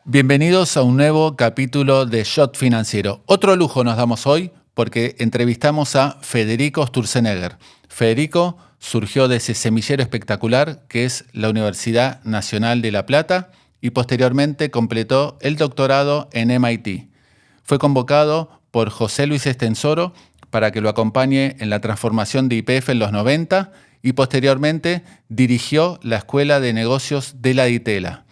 Bienvenidos a un nuevo capítulo de Shot Financiero. Otro lujo nos damos hoy porque entrevistamos a Federico Sturzenegger. Federico surgió de ese semillero espectacular que es la Universidad Nacional de La Plata y posteriormente completó el doctorado en MIT. Fue convocado por José Luis Estensoro para que lo acompañe en la transformación de YPF en los 90 y posteriormente dirigió la Escuela de Negocios de la Ditela.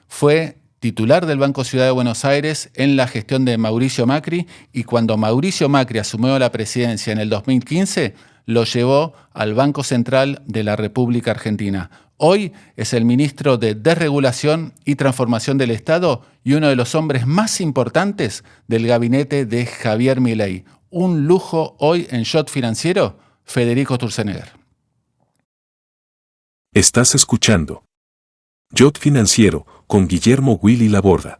Fue titular del Banco Ciudad de Buenos Aires en la gestión de Mauricio Macri y cuando Mauricio Macri asumió la presidencia en el 2015, lo llevó al Banco Central de la República Argentina. Hoy es el ministro de Desregulación y Transformación del Estado y uno de los hombres más importantes del gabinete de Javier Milei. Un lujo hoy en Shot Financiero, Federico Sturzenegger. Estás escuchando Shot Financiero con Guillermo Willy Laborda.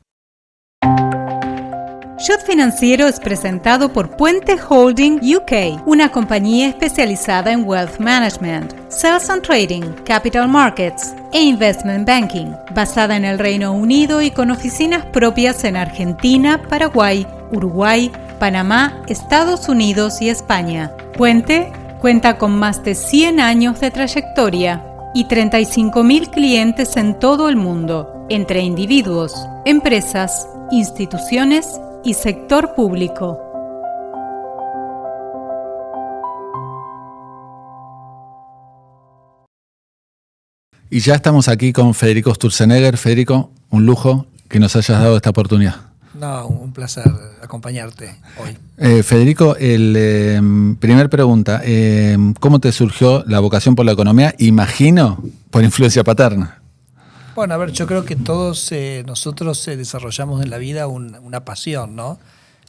Shot Financiero es presentado por Puente Holding UK, una compañía especializada en Wealth Management, Sales and Trading, Capital Markets e Investment Banking, basada en el Reino Unido y con oficinas propias en Argentina, Paraguay, Uruguay, Panamá, Estados Unidos y España. Puente cuenta con más de 100 años de trayectoria y 35.000 clientes en todo el mundo, entre individuos, empresas, instituciones y sector público. Y ya estamos aquí con Federico Sturzenegger. Federico, un lujo que nos hayas dado esta oportunidad. No, un placer acompañarte hoy. Federico, primer pregunta, ¿cómo te surgió la vocación por la economía? Imagino por influencia paterna. Bueno, a ver, yo creo que todos nosotros desarrollamos en la vida una pasión, ¿no?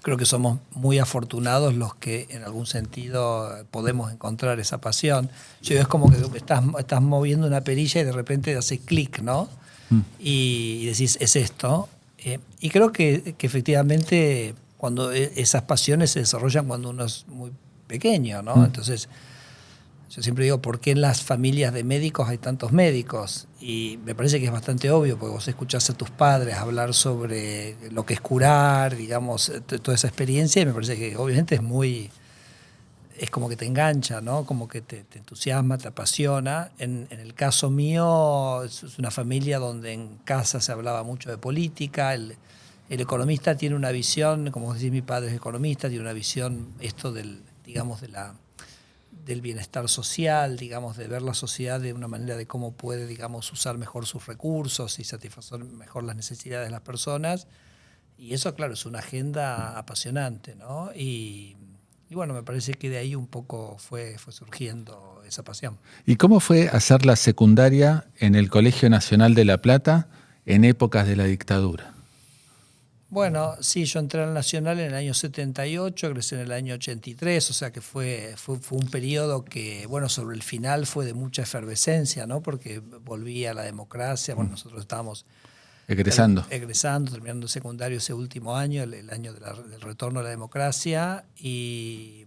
Creo que somos muy afortunados los que en algún sentido podemos encontrar esa pasión. Es como que estás moviendo una perilla y de repente hace clic, ¿no? Y decís, es esto. Y creo que efectivamente cuando esas pasiones se desarrollan cuando uno es muy pequeño, ¿no? Entonces, yo siempre digo, ¿por qué en las familias de médicos hay tantos médicos? Y me parece que es bastante obvio, porque vos escuchás a tus padres hablar sobre lo que es curar, digamos, toda esa experiencia, y me parece que obviamente es como que te engancha, ¿no? Como que te entusiasma, te apasiona. En el caso mío, es una familia donde en casa se hablaba mucho de política. El economista tiene una visión, como decís, mi padre es economista, tiene una visión del bienestar social, digamos, de ver la sociedad de una manera de cómo puede, digamos, usar mejor sus recursos y satisfacer mejor las necesidades de las personas. Y eso, claro, es una agenda apasionante, ¿no? Y bueno, me parece que de ahí un poco fue surgiendo esa pasión. ¿Y cómo fue hacer la secundaria en el Colegio Nacional de La Plata en épocas de la dictadura? Bueno, sí, yo entré al Nacional en el año 78, egresé en el año 83, o sea que fue un periodo que, bueno, sobre el final fue de mucha efervescencia, ¿no? Porque volvía a la democracia, bueno, nosotros estábamos egresando, terminando secundario ese último año, el año del retorno a la democracia, y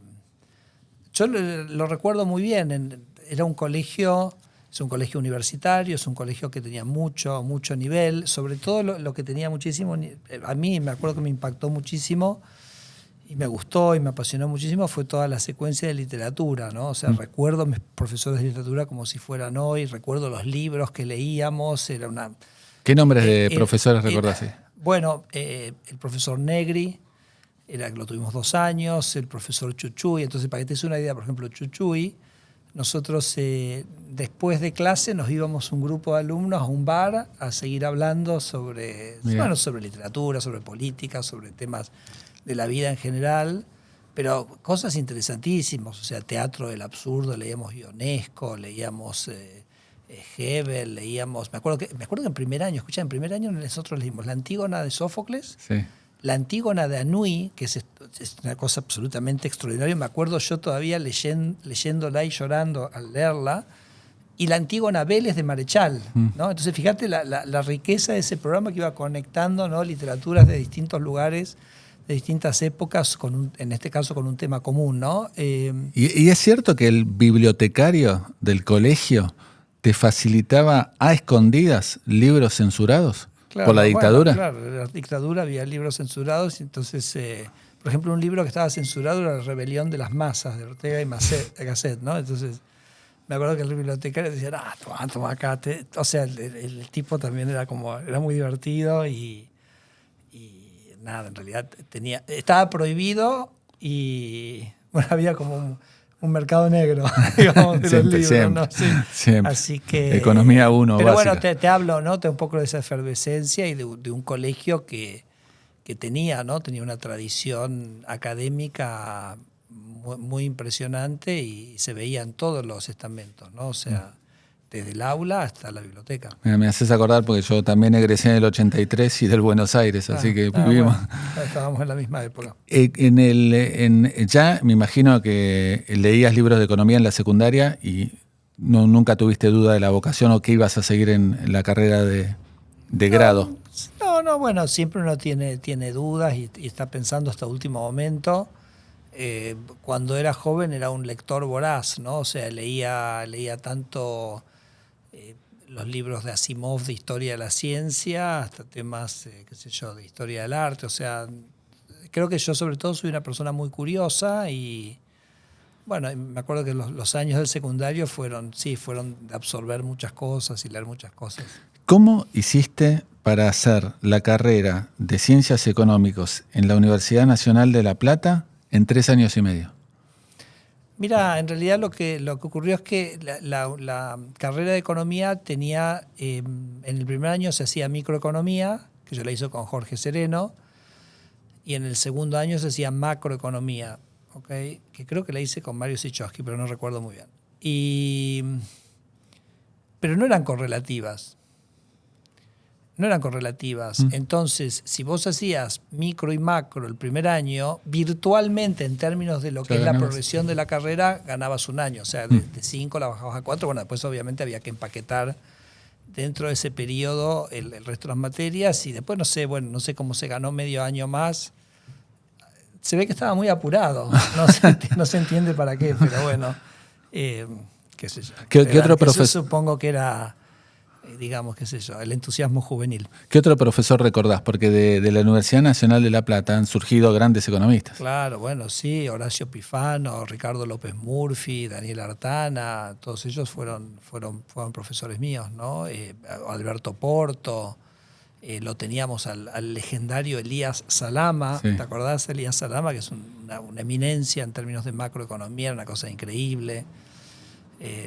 yo lo recuerdo muy bien. Era un colegio, es un colegio universitario, es un colegio que tenía mucho nivel, sobre todo lo que tenía muchísimo, a mí me acuerdo que me impactó muchísimo y me gustó y me apasionó muchísimo, fue toda la secuencia de literatura, ¿no? O sea, recuerdo a mis profesores de literatura como si fueran hoy, recuerdo los libros que leíamos, era una... ¿Qué nombres de profesores recordás? Bueno, el profesor Negri, lo tuvimos 2 años, el profesor Chuchuy. Entonces, para que te des una idea, por ejemplo, Chuchuy, nosotros después de clase nos íbamos un grupo de alumnos a un bar a seguir hablando sobre literatura, sobre política, sobre temas de la vida en general, pero cosas interesantísimas, o sea, teatro del absurdo, leíamos Ionesco, leíamos... Hebel, leíamos, me acuerdo que en primer año nosotros leímos la Antígona de Sófocles, sí, la Antígona de Anhui, que es una cosa absolutamente extraordinaria, me acuerdo yo todavía leyéndola y llorando al leerla, y la Antígona Vélez de Marechal, ¿no? Entonces fíjate la riqueza de ese programa que iba conectando, ¿no? Literaturas de distintos lugares, de distintas épocas, en este caso con un tema común, ¿no? ¿Y es cierto que el bibliotecario del colegio te facilitaba a escondidas libros censurados? Claro, ¿Por la dictadura? Bueno, claro, la dictadura, había libros censurados, y entonces, por ejemplo, un libro que estaba censurado era La rebelión de las masas, de Ortega y Gasset, ¿no? Entonces, me acuerdo que el bibliotecario decía, toma acá. O sea, el tipo también era muy divertido y nada, en realidad estaba prohibido y, bueno, había como un mercado negro, digamos, de los libros, ¿no? Sí. Siempre. Así que, Economía 1, pero básica. bueno, te hablo, ¿no? Un poco de esa efervescencia y de un colegio que tenía, ¿no? Tenía una tradición académica muy impresionante y se veía en todos los estamentos, ¿no? O sea, desde el aula hasta la biblioteca. Mira, me haces acordar porque yo también egresé en el 83 y del Buenos Aires, así que vivimos. Bueno, estábamos en la misma época. Ya me imagino que leías libros de economía en la secundaria y nunca tuviste duda de la vocación o que ibas a seguir en la carrera de grado. No, bueno, siempre uno tiene dudas y está pensando hasta último momento. Cuando era joven era un lector voraz, ¿no? O sea, leía tanto los libros de Asimov de historia de la ciencia, hasta temas, qué sé yo, de historia del arte. O sea, creo que yo sobre todo soy una persona muy curiosa y, bueno, me acuerdo que los años del secundario fueron de absorber muchas cosas y leer muchas cosas. ¿Cómo hiciste para hacer la carrera de Ciencias Económicas en la Universidad Nacional de La Plata en 3 años y medio? Mira, en realidad lo que ocurrió es que la carrera de economía tenía, en el primer año se hacía microeconomía, que yo la hice con Jorge Sereno, y en el segundo año se hacía macroeconomía, ¿okay? Que creo que la hice con Mario Sichowski, pero no recuerdo muy bien. Pero no eran correlativas. Entonces, si vos hacías micro y macro el primer año, virtualmente en términos de lo que es la progresión de la carrera, ganabas un año. O sea, de 5 la bajabas a 4. Bueno, después obviamente había que empaquetar dentro de ese periodo el resto de las materias y después no sé cómo se ganó medio año más. Se ve que estaba muy apurado. No se entiende para qué, pero bueno, qué sé yo. ¿Qué otro profesor? Supongo que era, digamos, qué sé yo, el entusiasmo juvenil. ¿Qué otro profesor recordás? Porque de la Universidad Nacional de La Plata han surgido grandes economistas. Claro, bueno, sí, Horacio Pifano, Ricardo López Murphy, Daniel Artana, todos ellos fueron profesores míos, ¿no? Alberto Porto, lo teníamos al legendario Elías Salama, sí. ¿Te acordás? Elías Salama, que es una eminencia en términos de macroeconomía, una cosa increíble.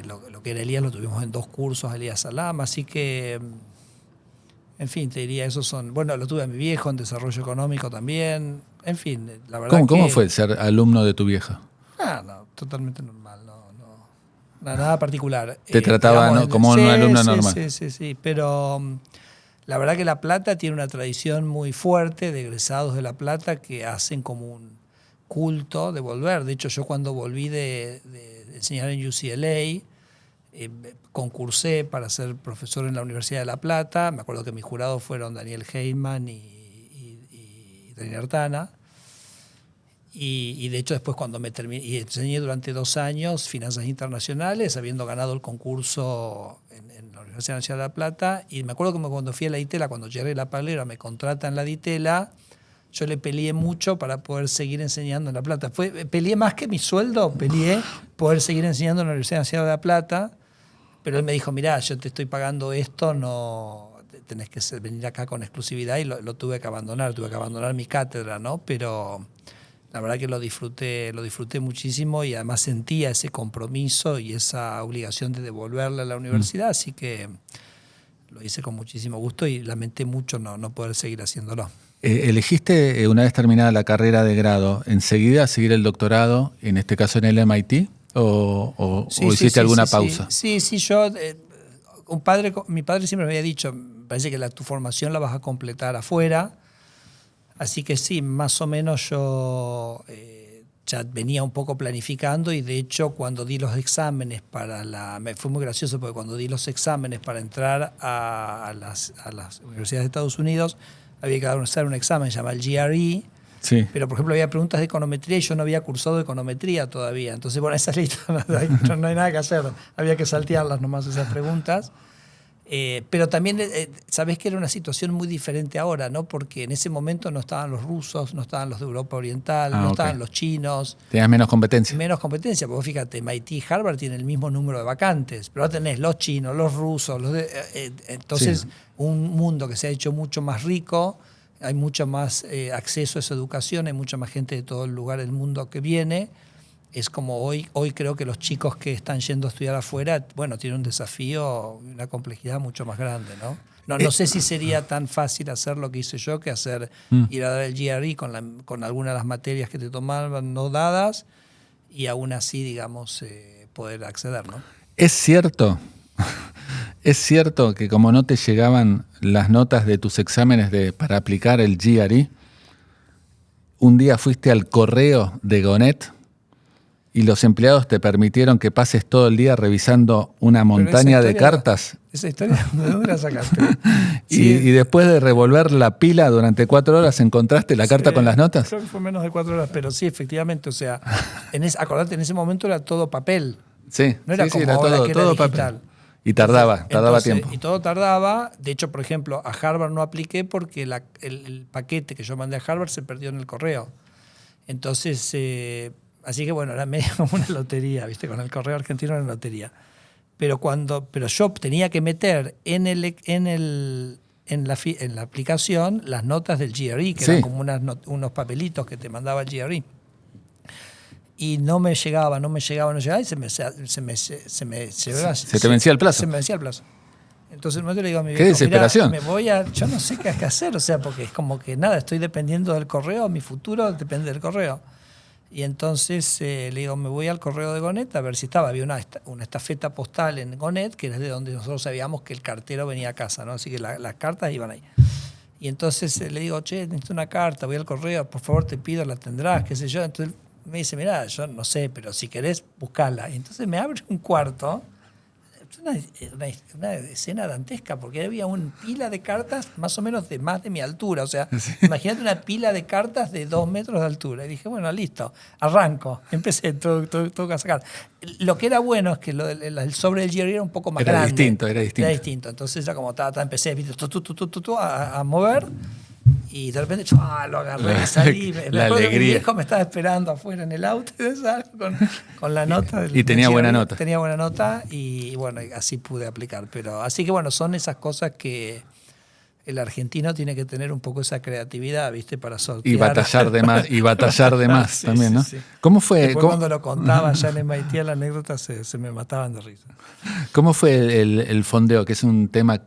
Lo que era Elías lo tuvimos en 2 cursos, Elías Salama, así que, en fin, te diría, esos son, bueno, lo tuve a mi viejo en desarrollo económico también, en fin, la verdad. ¿Cómo fue ser alumno de tu vieja? No, totalmente normal, nada particular. Te trataba, digamos, ¿no? Como un alumno normal. Sí, pero la verdad que La Plata tiene una tradición muy fuerte de egresados de La Plata que hacen como un culto de volver. De hecho, yo cuando volví de enseñar en UCLA, concursé para ser profesor en la Universidad de La Plata. Me acuerdo que mis jurados fueron Daniel Heyman y Daniel Artana. Y de hecho después cuando me terminé, y enseñé durante 2 años finanzas internacionales, habiendo ganado el concurso en la Universidad Nacional de La Plata. Y me acuerdo que cuando fui a la DITELA, cuando llegué a La Palera, me contratan en la DITELA, yo le peleé mucho para poder seguir enseñando en La Plata. Peleé más que mi sueldo, poder seguir enseñando en la Universidad Nacional de La Plata, pero él me dijo, mirá, yo te estoy pagando esto, no tenés que venir acá con exclusividad, y lo tuve que abandonar mi cátedra, ¿no? Pero la verdad que lo disfruté muchísimo y además sentía ese compromiso y esa obligación de devolverle a la universidad, así que lo hice con muchísimo gusto y lamenté mucho no poder seguir haciéndolo. ¿Elegiste, una vez terminada la carrera de grado, enseguida seguir el doctorado, en este caso en el MIT, o hiciste alguna pausa? Sí, yo, mi padre siempre me había dicho, me parece que tu formación la vas a completar afuera, así que sí, más o menos yo ya venía un poco planificando y de hecho cuando di los exámenes fue muy gracioso porque cuando di los exámenes para entrar a las universidades de Estados Unidos, había que hacer un examen llamado el GRE, sí. Pero por ejemplo había preguntas de econometría y yo no había cursado econometría todavía. Entonces, bueno, esas listas no hay nada que hacer, había que saltearlas nomás esas preguntas. Pero también, sabés que era una situación muy diferente ahora, ¿no? Porque en ese momento no estaban los rusos, no estaban los de Europa Oriental, no estaban los chinos. Tenías menos competencia. Menos competencia, porque fíjate, MIT y Harvard tienen el mismo número de vacantes, pero ahora tenés los chinos, los rusos, entonces Sí. un mundo que se ha hecho mucho más rico, hay mucho más acceso a esa educación, hay mucha más gente de todo el lugar del mundo que viene. Es como hoy creo que los chicos que están yendo a estudiar afuera, bueno, tienen un desafío, una complejidad mucho más grande, ¿no? No sé si sería tan fácil hacer lo que hice yo que ir a dar el GRE con algunas de las materias que te tomaban no dadas y aún así, digamos, poder acceder, ¿no? Es cierto que como no te llegaban las notas de tus exámenes para aplicar el GRE, un día fuiste al correo de Gonet y los empleados te permitieron que pases todo el día revisando una montaña de cartas. Esa historia, ¿de dónde la sacaste? Y después de revolver la pila durante 4 horas, ¿encontraste la carta con las notas? Creo que fue menos de 4 horas, pero sí, efectivamente. O sea, acordate, en ese momento era todo papel. Sí, No era como era ahora todo, que era todo digital. papel. Y tardaba tiempo. Y todo tardaba. De hecho, por ejemplo, a Harvard no apliqué porque el paquete que yo mandé a Harvard se perdió en el correo. Entonces, así que bueno, era medio como una lotería, ¿viste? Con el correo argentino era una lotería. Pero yo tenía que meter en la aplicación las notas del GRE, que eran como unos papelitos que te mandaba el GRE. Y no me llegaba, y se te vencía el plazo. Se me vencía el plazo. Entonces en un momento le digo a mi ¡Qué viejo, desesperación! yo no sé qué hacer, o sea, porque es como que nada, estoy dependiendo del correo, mi futuro depende del correo. Y entonces le digo, me voy al correo de Gonet a ver si estaba. Había una estafeta postal en Gonet, que era de donde nosotros sabíamos que el cartero venía a casa, ¿no? Así que las cartas iban ahí. Y entonces le digo, che, necesito una carta, voy al correo, por favor te pido, la tendrás, qué sé yo. Entonces me dice, mirá, yo no sé, pero si querés, buscala. Y entonces me abre un cuarto, una escena dantesca, porque había una pila de cartas más o menos de más de mi altura. O sea, imagínate una pila de cartas de 2 metros de altura. Y dije, bueno, listo, arranco. Empecé todo a sacar. Lo que era bueno es que el sobre del GRE era un poco más grande. Era distinto. Entonces ya como empecé a mover. Y de repente lo agarré y salí. Me acuerdo que mi viejo me estaba esperando afuera en el auto con la nota. Y tenía buena nota. Tenía buena nota y bueno, así pude aplicar. Pero así que bueno, son esas cosas que el argentino tiene que tener un poco esa creatividad, ¿viste? Para sortear. Y batallar de más Sí, también, ¿no? Sí. ¿Cómo fue? Después cuando lo contaba ya en MIT la anécdota se me mataban de risa. ¿Cómo fue el fondeo, que es un tema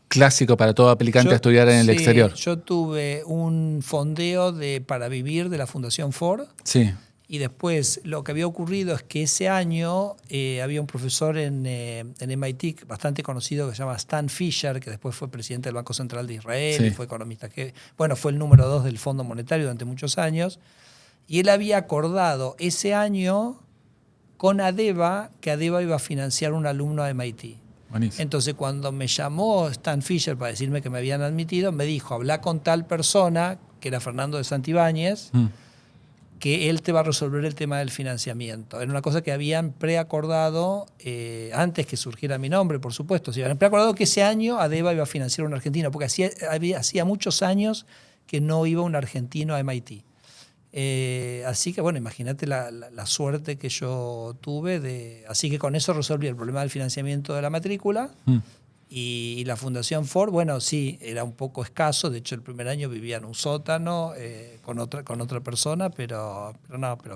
clásico para todo aplicante a estudiar en el exterior? Yo tuve un fondeo para vivir de la Fundación Ford. Sí. Y después lo que había ocurrido es que ese año había un profesor en MIT bastante conocido que se llama Stan Fisher, que después fue presidente del Banco Central de Israel, y fue economista, fue el número 2 del Fondo Monetario durante muchos años. Y él había acordado ese año con ADEVA que ADEVA iba a financiar un alumno de MIT. Buenísimo. Entonces cuando me llamó Stan Fisher para decirme que me habían admitido, me dijo, habla con tal persona, que era Fernando de Santibáñez, que él te va a resolver el tema del financiamiento. Era una cosa que habían preacordado antes que surgiera mi nombre, por supuesto. Sí, habían preacordado que ese año ADEVA iba a financiar un argentino, porque hacía muchos años que no iba un argentino a MIT. Así que bueno, imagínate la suerte que yo tuve. Así que con eso resolví el problema del financiamiento de la matrícula. Y la Fundación Ford, bueno, sí, era un poco escaso. De hecho, el primer año vivía en un sótano con otra persona, pero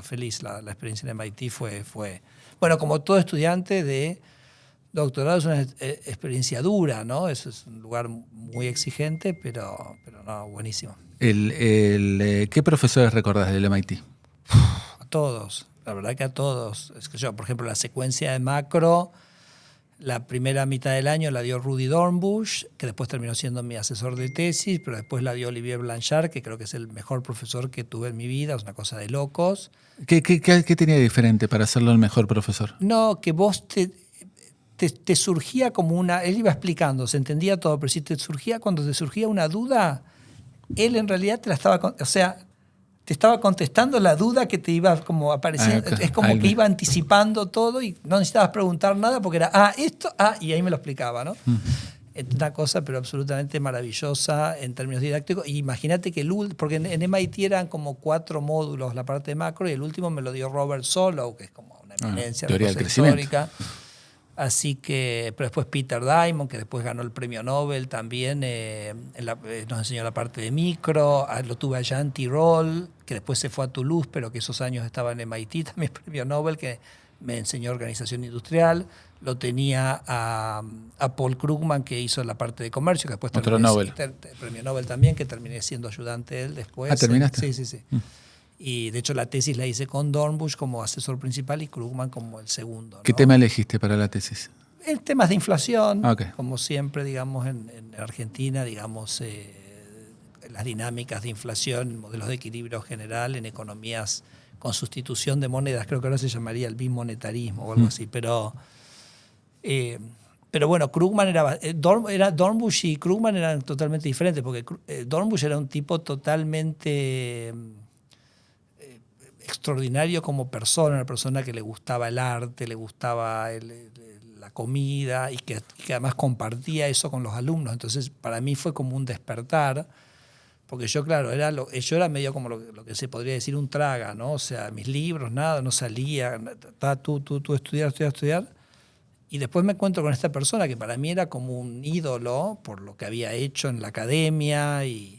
feliz. La experiencia en MIT fue... Bueno, como todo estudiante de doctorado es una experiencia dura, ¿no? Eso es un lugar muy exigente, pero no, buenísimo. ¿Qué profesores recordás del MIT? A todos, la verdad que a todos. Es que yo, por ejemplo, la secuencia de macro, la primera mitad del año la dio Rudy Dornbush, que después terminó siendo mi asesor de tesis, pero después la dio Olivier Blanchard, que creo que es el mejor profesor que tuve en mi vida, es una cosa de locos. ¿Qué tenía de diferente para hacerlo el mejor profesor? No, que vos te surgía como él iba explicando, se entendía todo, pero cuando te surgía una duda, él en realidad te te estaba contestando la duda que te iba como apareciendo. Es como que iba anticipando todo y no necesitabas preguntar nada porque era, esto, y ahí me lo explicaba, ¿no? Una cosa pero absolutamente maravillosa en términos didácticos. Y imagínate que porque en MIT eran como 4 módulos la parte de macro y el último me lo dio Robert Solow, que es como una eminencia de la cosa histórica. Así que, pero después Peter Diamond, que después ganó el premio Nobel también, nos enseñó la parte de micro. Lo tuve a Jean Tirole, que después se fue a Toulouse, pero que esos años estaba en MIT, también premio Nobel, que me enseñó organización industrial. Lo tenía a Paul Krugman, que hizo la parte de comercio, que después premio Nobel también, que terminé siendo ayudante de él después. ¿Terminaste? Sí. Y de hecho la tesis la hice con Dornbusch como asesor principal y Krugman como el segundo, ¿no? ¿Qué tema elegiste para la tesis? Temas de inflación, Okay. como siempre, digamos, en Argentina, digamos, las dinámicas de inflación, modelos de equilibrio general en economías con sustitución de monedas, creo que ahora se llamaría el bimonetarismo o algo así, pero bueno, Krugman Dornbusch y Krugman eran totalmente diferentes, porque Dornbusch era un tipo totalmente extraordinario como persona, una persona que le gustaba el arte, le gustaba la comida y que además compartía eso con los alumnos. Entonces para mí fue como un despertar, porque yo, claro, yo era medio como lo que se podría decir un traga, ¿no? O sea, mis libros, nada, no salía, tú estudiar. Y después me encuentro con esta persona que para mí era como un ídolo por lo que había hecho en la academia y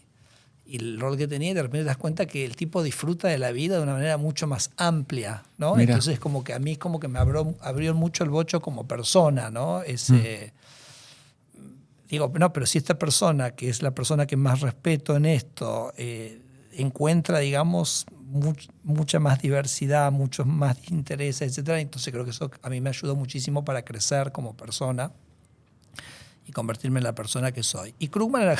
el rol que tenía, y de repente te das cuenta que el tipo disfruta de la vida de una manera mucho más amplia, ¿no? Mira. Entonces como que a mí como que me abrió mucho el bocho como persona, ¿no? Digo, no, pero si esta persona, que es la persona que más respeto en esto, encuentra, digamos, mucha más diversidad, muchos más intereses, etcétera, entonces creo que eso a mí me ayudó muchísimo para crecer como persona y convertirme en la persona que soy. Y Krugman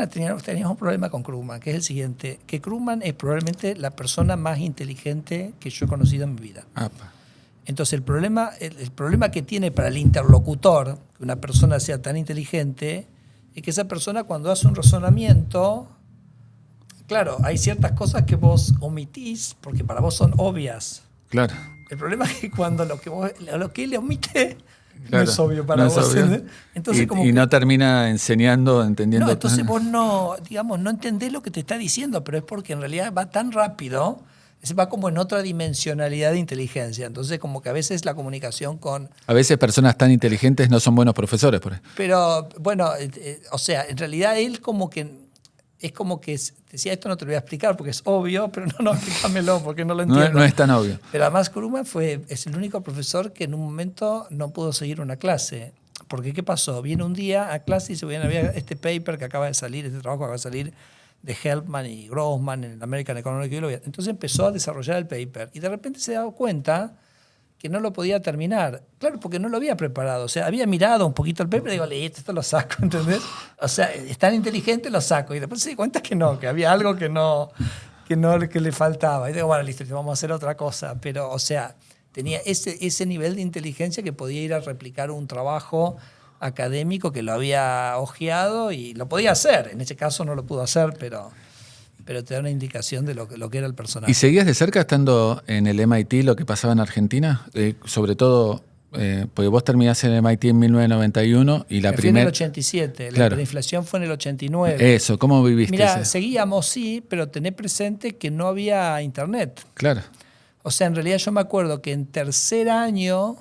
teníamos un problema con Krugman, que es el siguiente, que Krugman es probablemente la persona más inteligente que yo he conocido en mi vida. Entonces el problema que tiene para el interlocutor, que una persona sea tan inteligente, es que esa persona cuando hace un razonamiento, claro, hay ciertas cosas que vos omitís porque para vos son obvias. Claro. El problema es que cuando lo que él le omite... Claro, no es obvio para vos. Entonces, y no termina entendiendo. No, entonces vos no entendés lo que te está diciendo, pero es porque en realidad va tan rápido, va como en otra dimensionalidad de inteligencia. Entonces como que a veces la comunicación con... A veces personas tan inteligentes no son buenos profesores, por ejemplo. Pero bueno, o sea, en realidad él como que... Es como que decía, esto no te lo voy a explicar porque es obvio, pero no, explícamelo porque no lo entiendo. No es tan obvio. Pero además Krugman es el único profesor que en un momento no pudo seguir una clase. Porque ¿qué pasó? Viene un día a clase y había este paper que acaba de salir, este trabajo que acaba de salir de Helpman y Grossman en el American Economic Review. Entonces empezó a desarrollar el paper y de repente se dio cuenta que no lo podía terminar. Claro, porque no lo había preparado. O sea, había mirado un poquito el paper y digo, esto lo saco, ¿entendés? O sea, es tan inteligente, lo saco. Y después se dio cuenta que no, que había algo que le faltaba. Y digo, bueno, listo, vamos a hacer otra cosa. Pero, o sea, tenía ese nivel de inteligencia que podía ir a replicar un trabajo académico que lo había hojeado y lo podía hacer. En ese caso no lo pudo hacer, pero te da una indicación de lo que era el personaje. ¿Y seguías de cerca estando en el MIT lo que pasaba en Argentina? Sobre todo, porque vos terminaste en el MIT en 1991 y la primera... en el 87, la inflación fue en el 89. Eso, ¿cómo viviste? Mirá, seguíamos, sí, pero tené presente que no había internet. Claro. O sea, en realidad yo me acuerdo que en tercer año,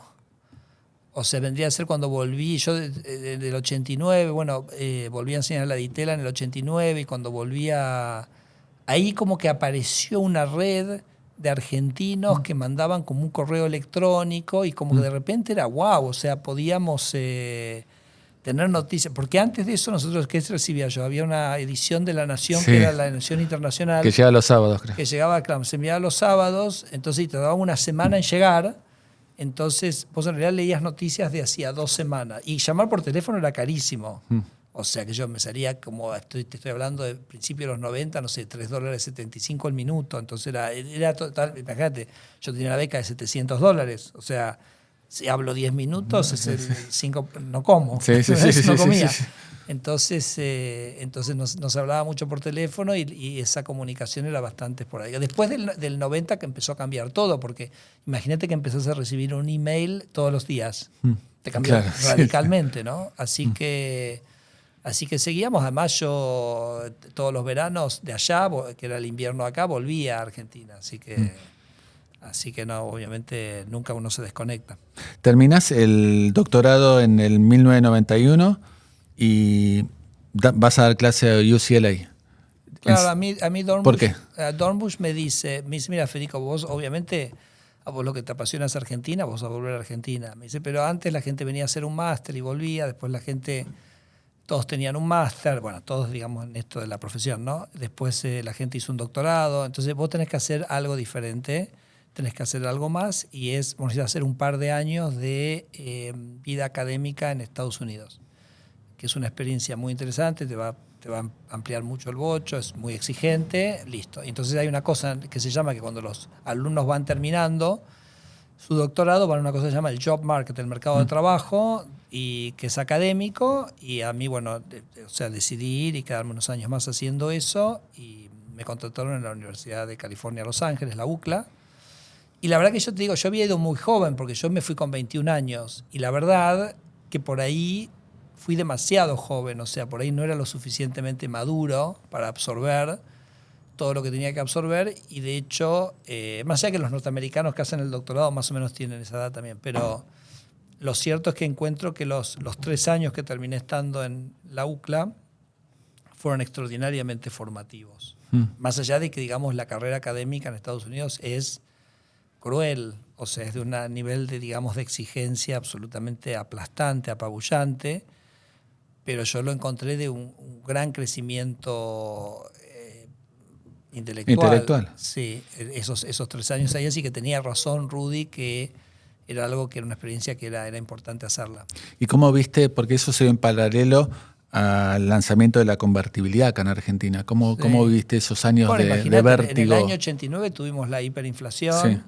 o sea, vendría a ser cuando volví, yo del 89, bueno, volví a enseñar la Ditela en el 89 y cuando volví ahí como que apareció una red de argentinos que mandaban como un correo electrónico y como que de repente era wow, o sea, podíamos tener noticias. Porque antes de eso nosotros, ¿qué recibía yo? Había una edición de La Nación, que era La Nación Internacional. Que llegaba los sábados, creo. Que llegaba, claro, se enviaba los sábados, entonces te daba una semana en llegar. Entonces vos en realidad leías noticias de hacía 2 semanas. Y llamar por teléfono era carísimo. O sea que yo me salía como, te estoy hablando de principios de los 90, no sé, $3.75 el minuto. Entonces era total, imagínate, yo tenía una beca de $700. O sea, si hablo 10 minutos, es el 5, no como. Sí, no comía. Sí. Entonces nos hablaba mucho por teléfono y esa comunicación era bastante esporádica. Después del 90 que empezó a cambiar todo, porque imagínate que empezás a recibir un email todos los días. Te cambió radicalmente, ¿no? Así que seguíamos. Además, yo todos los veranos de allá, que era el invierno acá, volvía a Argentina. Así que no, obviamente nunca uno se desconecta. Terminás el doctorado en el 1991 y vas a dar clase a UCLA. Claro, a mí Dornbusch, ¿Por qué? Dornbusch me dice, mira, Federico, vos obviamente, a vos lo que te apasiona es Argentina, vos vas a volver a Argentina. Me dice, pero antes la gente venía a hacer un máster y volvía, después la gente, todos tenían un máster, bueno, todos digamos en esto de la profesión, ¿no? Después la gente hizo un doctorado, entonces vos tenés que hacer algo diferente, tenés que hacer algo más y vamos a hacer un par de años de vida académica en Estados Unidos, que es una experiencia muy interesante, te va a ampliar mucho el bocho, es muy exigente, listo. Entonces hay una cosa que se llama que cuando los alumnos van terminando su doctorado, van a una cosa que se llama el job market, el mercado de trabajo, y que es académico, y a mí, bueno, decidí ir y quedarme unos años más haciendo eso, y me contrataron en la Universidad de California, Los Ángeles, la UCLA. Y la verdad que yo te digo, yo había ido muy joven, porque yo me fui con 21 años, y la verdad que por ahí fui demasiado joven, o sea, por ahí no era lo suficientemente maduro para absorber todo lo que tenía que absorber, y de hecho, más allá que los norteamericanos que hacen el doctorado más o menos tienen esa edad también, pero lo cierto es que encuentro que los 3 años que terminé estando en la UCLA fueron extraordinariamente formativos. Más allá de que, digamos, la carrera académica en Estados Unidos es cruel, o sea, es de un nivel de, digamos, de exigencia absolutamente aplastante, apabullante, pero yo lo encontré de un gran crecimiento intelectual. Sí, esos 3 años ahí, así que tenía razón Rudy que era algo que era una experiencia que era importante hacerla. ¿Y cómo viste? Porque eso se ve en paralelo al lanzamiento de la convertibilidad acá en Argentina. ¿Cómo viste esos años de vértigo? En el año 89 tuvimos la hiperinflación. Sí.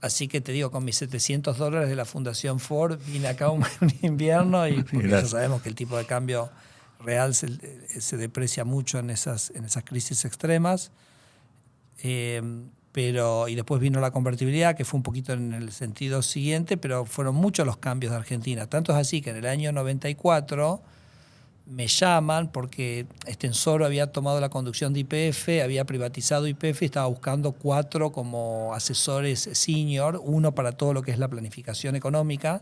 Así que te digo, con mis $700 de la Fundación Ford vine acá un invierno y porque ya sabemos que el tipo de cambio real se deprecia mucho en esas crisis extremas. Y después vino la convertibilidad, que fue un poquito en el sentido siguiente, pero fueron muchos los cambios de Argentina. Tanto es así que en el año 94 me llaman porque Stensoro había tomado la conducción de YPF, había privatizado YPF y estaba buscando 4 como asesores senior, uno para todo lo que es la planificación económica,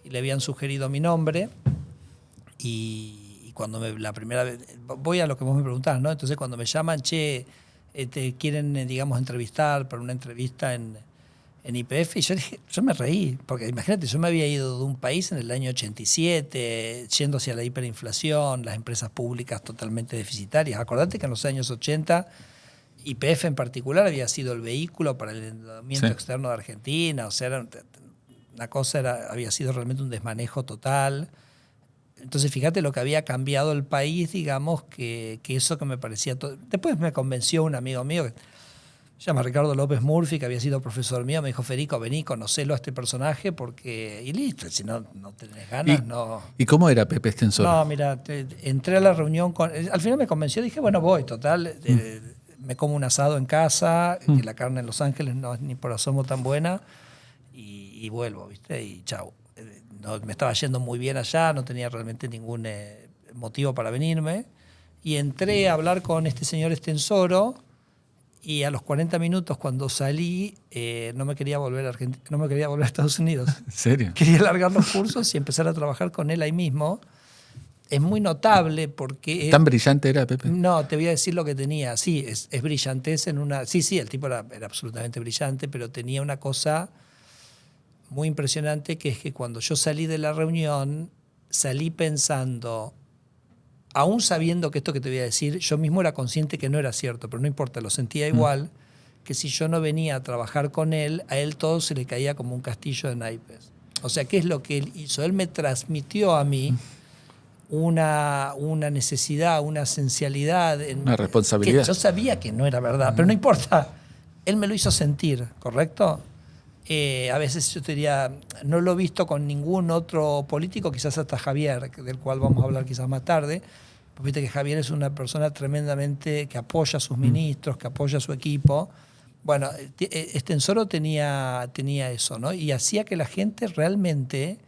y le habían sugerido mi nombre. Y cuando la primera vez, voy a lo que vos me preguntás, ¿no? Entonces cuando me llaman, te quieren, digamos, entrevistar para una entrevista en YPF, y yo me reí, porque imagínate, yo me había ido de un país en el año 87, yendo hacia la hiperinflación, las empresas públicas totalmente deficitarias. Acordate que en los años 80, YPF en particular había sido el vehículo para el endeudamiento externo de Argentina, o sea, había sido realmente un desmanejo total. Entonces, fíjate lo que había cambiado el país, digamos, que eso que me parecía... Después me convenció un amigo mío, que se llama Ricardo López Murphy, que había sido profesor mío, me dijo, Federico, vení, conocelo a este personaje, porque... Y listo, si no tenés ganas, no... ¿Y cómo era Pepe Stensoro? No, mira, entré a la reunión con... Al final me convenció, dije, bueno, voy, total, me como un asado en casa, que la carne en Los Ángeles no es ni por asomo tan buena, y vuelvo, ¿viste? Y chau. No, me estaba yendo muy bien allá, no tenía realmente ningún motivo para venirme. Y entré a hablar con este señor Stensoro y a los 40 minutos cuando salí no me quería volver a Argentina, no me quería volver a Estados Unidos. ¿En serio? Quería largar los cursos y empezar a trabajar con él ahí mismo. Es muy notable porque... ¿Tan brillante era Pepe? No, te voy a decir lo que tenía. Sí, es brillantez en una... Sí, el tipo era absolutamente brillante, pero tenía una cosa muy impresionante, que es que cuando yo salí de la reunión, salí pensando, aún sabiendo que esto que te voy a decir, yo mismo era consciente que no era cierto, pero no importa, lo sentía igual, que si yo no venía a trabajar con él, a él todo se le caía como un castillo de naipes. O sea, ¿qué es lo que él hizo? Él me transmitió a mí una necesidad, una esencialidad. Una responsabilidad. Que yo sabía que no era verdad, pero no importa. Él me lo hizo sentir, ¿correcto? A veces yo te diría, no lo he visto con ningún otro político, quizás hasta Javier, del cual vamos a hablar quizás más tarde. Pues viste que Javier es una persona tremendamente que apoya a sus ministros, que apoya a su equipo. Bueno, Estenssoro tenía eso, ¿no? Y hacía que la gente realmente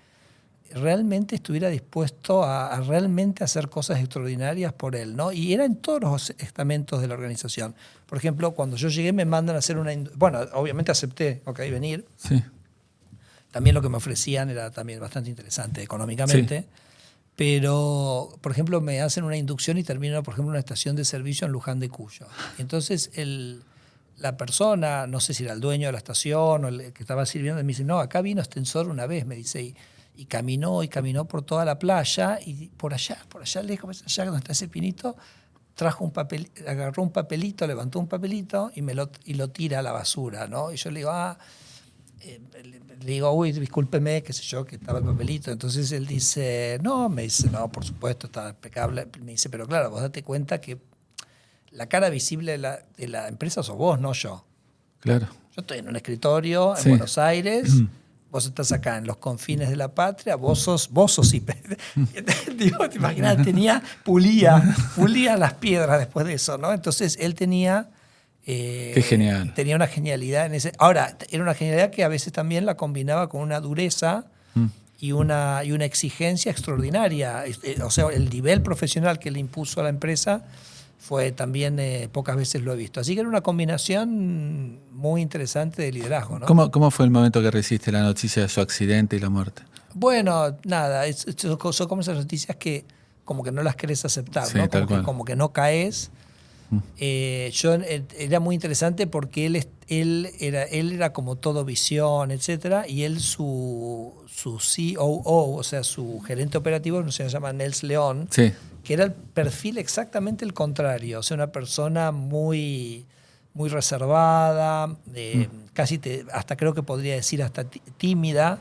estuviera dispuesto a realmente hacer cosas extraordinarias por él, ¿no? Y era en todos los estamentos de la organización. Por ejemplo, cuando yo llegué me mandan a hacer bueno, obviamente acepté, venir. Sí. También lo que me ofrecían era también bastante interesante económicamente. Sí. Pero, por ejemplo, me hacen una inducción y termino, por ejemplo, una estación de servicio en Luján de Cuyo. Entonces, la persona, no sé si era el dueño de la estación o el que estaba sirviendo, me dice, no, acá vino Estenssoro una vez, me dice, y caminó por toda la playa y por allá lejos, allá donde está ese pinito, agarró un papelito, levantó un papelito y lo tira a la basura, ¿no? Y yo le digo, uy, discúlpeme, qué sé yo, que estaba el papelito. Entonces él dice, no, por supuesto, está impecable. Me dice, pero claro, vos date cuenta que la cara visible de la empresa sos vos, no yo. Claro. Yo estoy en un escritorio en Buenos Aires, vos estás acá en los confines de la patria, vos sos IP. Digo, te imaginas, pulía las piedras después de eso, ¿no? Entonces él tenía... Qué genial. Tenía una genialidad en ese. Ahora, era una genialidad que a veces también la combinaba con una dureza y una exigencia extraordinaria. O sea, el nivel profesional que le impuso a la empresa fue también, pocas veces lo he visto. Así que era una combinación muy interesante de liderazgo, ¿no? ¿Cómo fue el momento que recibiste la noticia de su accidente y la muerte? Bueno, nada, son como esas noticias que como que no las querés aceptar, sí, ¿no? Como que no caes. Era muy interesante porque él era como todo visión, etcétera, y él su COO, o sea, su gerente operativo, se llama Nels León, sí, que era el perfil exactamente el contrario, o sea, una persona muy, muy reservada, casi hasta creo que podría decir hasta tímida,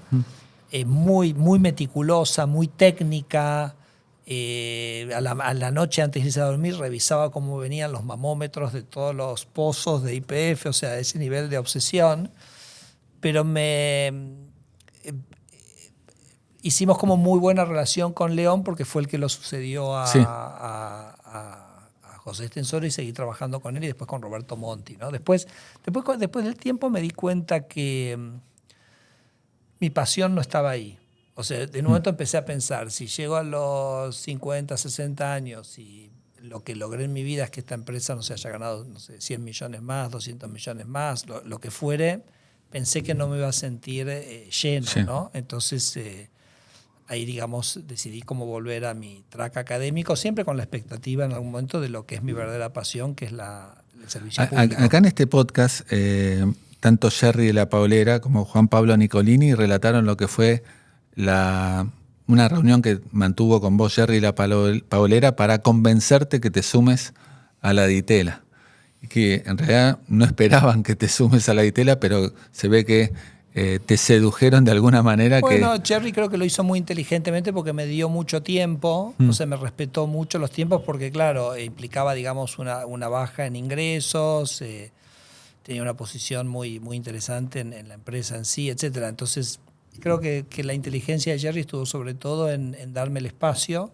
muy, muy meticulosa, muy técnica. A la noche antes de irse a dormir revisaba cómo venían los mamómetros de todos los pozos de YPF, o sea, ese nivel de obsesión. Pero hicimos como muy buena relación con León porque fue el que lo sucedió a José Estenssoro y seguí trabajando con él y después con Roberto Monti, ¿no? Después del tiempo me di cuenta que mi pasión no estaba ahí. O sea, de un momento empecé a pensar, si llego a los 50, 60 años y lo que logré en mi vida es que esta empresa no se haya ganado, no sé, 100 millones más, 200 millones más, lo que fuere, pensé que no me iba a sentir lleno, sí, ¿no? Entonces, ahí, digamos, decidí cómo volver a mi track académico, siempre con la expectativa en algún momento de lo que es mi verdadera pasión, que es el servicio público. Acá en este podcast, tanto Jerry de la Paulera como Juan Pablo Nicolini relataron lo que fue una reunión que mantuvo con vos, Jerry, y la Paulera para convencerte que te sumes a la Ditela. Y que en realidad no esperaban que te sumes a la Ditela, pero se ve que te sedujeron de alguna manera. Bueno, Jerry creo que lo hizo muy inteligentemente porque me dio mucho tiempo, o sea, me respetó mucho los tiempos porque, claro, implicaba, digamos, una baja en ingresos, tenía una posición muy, muy interesante en la empresa en sí, etcétera. Entonces, creo que la inteligencia de Jerry estuvo sobre todo en darme el espacio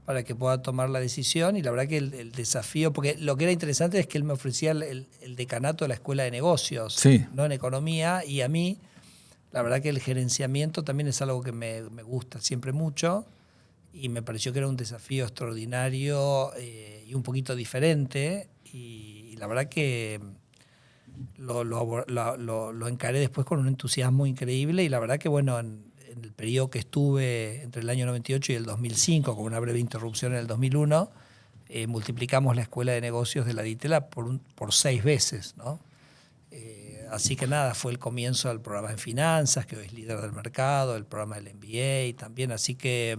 para que pueda tomar la decisión y la verdad que el desafío, porque lo que era interesante es que él me ofrecía el decanato de la Escuela de Negocios, sí, no en Economía, y a mí la verdad que el gerenciamiento también es algo que me gusta siempre mucho y me pareció que era un desafío extraordinario y un poquito diferente y la verdad que lo encaré después con un entusiasmo increíble y la verdad que bueno, en el periodo que estuve entre el año 98 y el 2005, con una breve interrupción en el 2001, multiplicamos la Escuela de Negocios de la Ditela por 6 veces, ¿no? Así que nada, fue el comienzo del programa de finanzas, que hoy es líder del mercado, el programa del MBA también, así que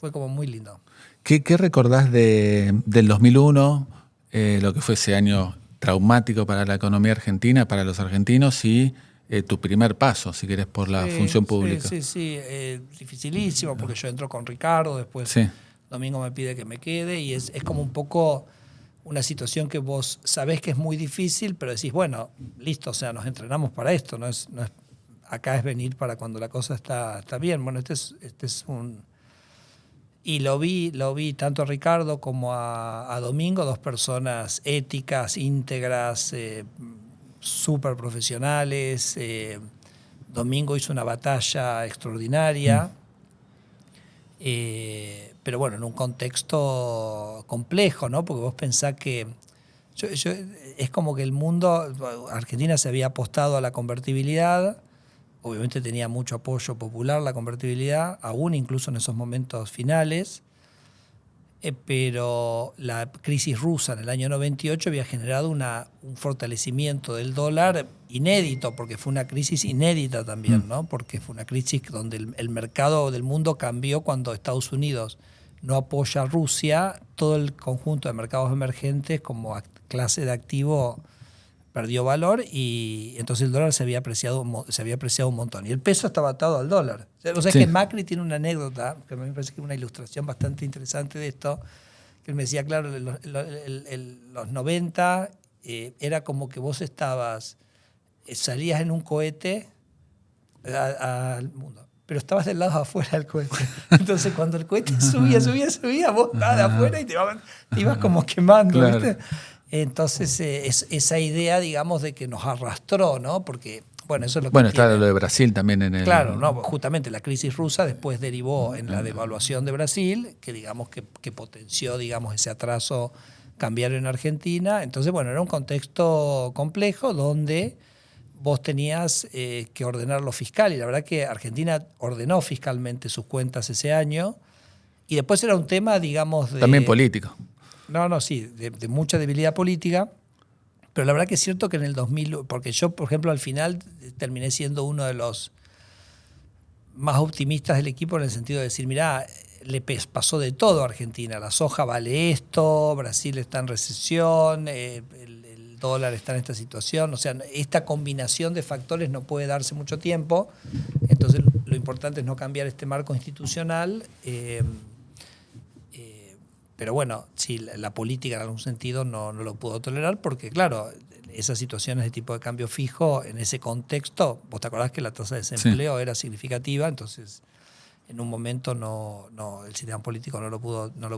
fue como muy lindo. ¿Qué recordás del 2001, lo que fue ese año traumático para la economía argentina, para los argentinos y tu primer paso, si querés, por la función pública? Sí, dificilísimo porque yo entro con Ricardo, después Domingo me pide que me quede y es como un poco una situación que vos sabés que es muy difícil, pero decís, bueno, listo, o sea, nos entrenamos para esto, acá es venir para cuando la cosa está bien. Bueno, este es un... Y lo vi tanto a Ricardo como a Domingo, dos personas éticas, íntegras, súper profesionales. Domingo hizo una batalla extraordinaria, pero bueno, en un contexto complejo, ¿no? Porque vos pensás que es como que el mundo, Argentina se había apostado a la convertibilidad, obviamente tenía mucho apoyo popular la convertibilidad, aún incluso en esos momentos finales, pero la crisis rusa en el año 98 había generado un fortalecimiento del dólar inédito, porque fue una crisis inédita también, ¿no? Porque fue una crisis donde el mercado del mundo cambió cuando Estados Unidos no apoya a Rusia, todo el conjunto de mercados emergentes como clase de activo perdió valor y entonces el dólar se había apreciado un montón. Y el peso estaba atado al dólar. O sea, Sí. que Macri tiene una anécdota, que a mí me parece que es una ilustración bastante interesante de esto, que él me decía, claro, los 90 era como que vos salías en un cohete al mundo, pero estabas del lado de afuera del cohete. Entonces cuando el cohete subía, vos estabas de afuera y te ibas como quemando, Claro. ¿viste? Entonces, esa idea, digamos, de que nos arrastró, ¿no? Porque, bueno, eso es lo que Está tiene. lo de Brasil también en el... Claro, no, justamente la crisis rusa después derivó en la devaluación de Brasil, que digamos que potenció, digamos, ese atraso cambiario en Argentina. Entonces, bueno, era un contexto complejo donde vos tenías que ordenar lo fiscal, y la verdad que Argentina ordenó fiscalmente sus cuentas ese año, y después era un tema, digamos, de... También político. No, sí, de mucha debilidad política, pero la verdad que es cierto que en el 2000, porque yo, por ejemplo, al final terminé siendo uno de los más optimistas del equipo en el sentido de decir, mirá, le pasó de todo a Argentina, la soja vale esto, Brasil está en recesión, el dólar está en esta situación, o sea, esta combinación de factores no puede darse mucho tiempo, entonces lo importante es no cambiar este marco institucional. Pero bueno, sí, la política en algún sentido no lo pudo tolerar porque, claro, esas situaciones de tipo de cambio fijo, en ese contexto, vos te acordás que la tasa de desempleo era significativa, entonces en un momento el sistema político no lo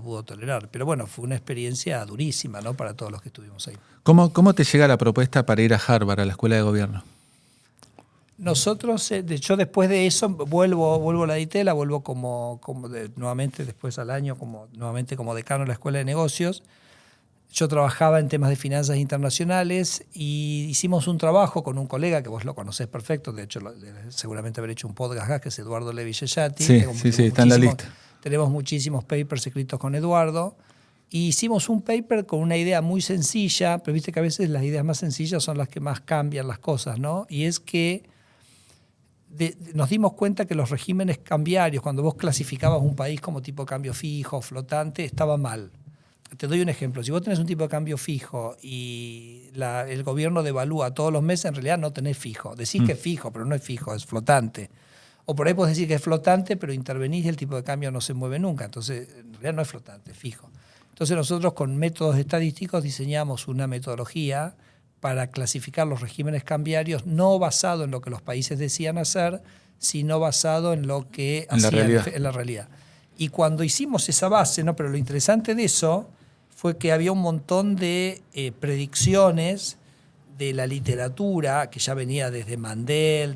pudo tolerar. Pero bueno, fue una experiencia durísima, ¿no? Para todos los que estuvimos ahí. ¿Cómo te llega la propuesta para ir a Harvard, a la escuela de gobierno? Nosotros, yo después de eso vuelvo a la DITELA, vuelvo nuevamente después al año nuevamente como decano de la Escuela de Negocios. Yo trabajaba en temas de finanzas internacionales y hicimos un trabajo con un colega que vos lo conocés perfecto, de hecho seguramente habré hecho un podcast acá, que es Eduardo Levi Yeyati. Sí, está en la lista. Tenemos muchísimos papers escritos con Eduardo. Y hicimos un paper con una idea muy sencilla, pero viste que a veces las ideas más sencillas son las que más cambian las cosas, ¿no? Y es que nos dimos cuenta que los regímenes cambiarios, cuando vos clasificabas un país como tipo de cambio fijo, flotante, estaba mal. Te doy un ejemplo. Si vos tenés un tipo de cambio fijo y el gobierno devalúa todos los meses, en realidad no tenés fijo. Decís que es fijo, pero no es fijo, es flotante. O por ahí podés decir que es flotante, pero intervenís y el tipo de cambio no se mueve nunca. Entonces, en realidad no es flotante, es fijo. Entonces nosotros con métodos estadísticos diseñamos una metodología para clasificar los regímenes cambiarios, no basado en lo que los países decían hacer, sino basado en lo que hacían en la realidad. Y cuando hicimos esa base, ¿no? Pero lo interesante de eso fue que había un montón de predicciones de la literatura, que ya venía desde Mandel,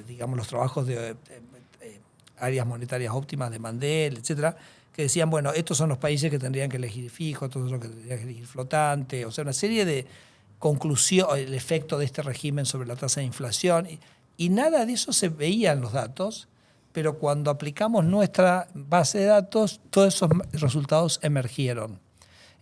digamos los trabajos de áreas monetarias óptimas de Mandel, etcétera, que decían, bueno, estos son los países que tendrían que elegir fijo, estos son los que tendrían que elegir flotante, o sea, una serie de conclusión, el efecto de este régimen sobre la tasa de inflación, y nada de eso se veía en los datos, pero cuando aplicamos nuestra base de datos, todos esos resultados emergieron.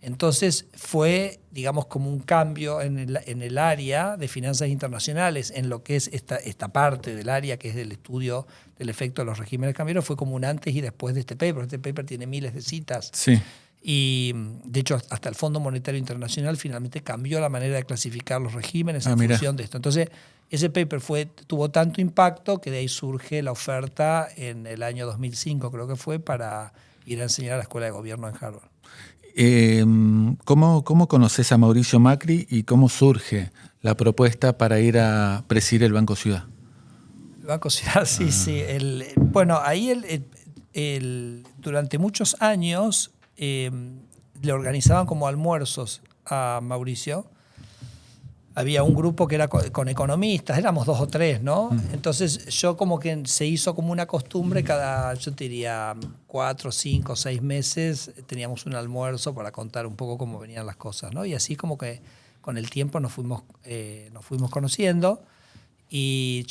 Entonces fue, digamos, como un cambio en el área de finanzas internacionales, en lo que es esta parte del área que es del estudio del efecto de los regímenes cambiarios, fue como un antes y después de este paper. Este paper tiene miles de citas. Sí. Y de hecho hasta el Fondo Monetario Internacional finalmente cambió la manera de clasificar los regímenes en función de esto. Entonces ese paper tuvo tanto impacto que de ahí surge la oferta en el año 2005, creo que fue, para ir a enseñar a la Escuela de Gobierno en Harvard. ¿Cómo conoces a Mauricio Macri y cómo surge la propuesta para ir a presidir el Banco Ciudad? El Banco Ciudad, sí, sí. Bueno, ahí durante muchos años le organizaban como almuerzos a Mauricio. Había un grupo que era con economistas, éramos 2 o 3, ¿no? Entonces yo como que se hizo como una costumbre yo te diría 4, 5, 6 meses teníamos un almuerzo para contar un poco cómo venían las cosas, ¿no? Y así como que con el tiempo nos fuimos conociendo y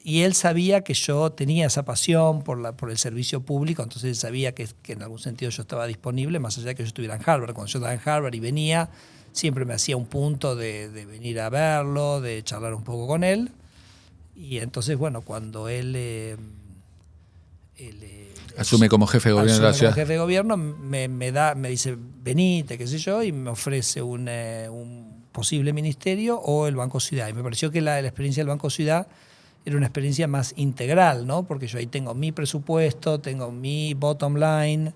él sabía que yo tenía esa pasión por el servicio público, entonces él sabía que en algún sentido yo estaba disponible, más allá de que yo estuviera en Harvard. Cuando yo estaba en Harvard y venía, siempre me hacía un punto de venir a verlo, de charlar un poco con él. Y entonces, bueno, cuando él asume como jefe de gobierno de la ciudad. Como jefe de gobierno, me dice, venite, qué sé yo, y me ofrece un posible ministerio o el Banco Ciudad. Y me pareció que la experiencia del Banco Ciudad era una experiencia más integral, ¿no? Porque yo ahí tengo mi presupuesto, tengo mi bottom line,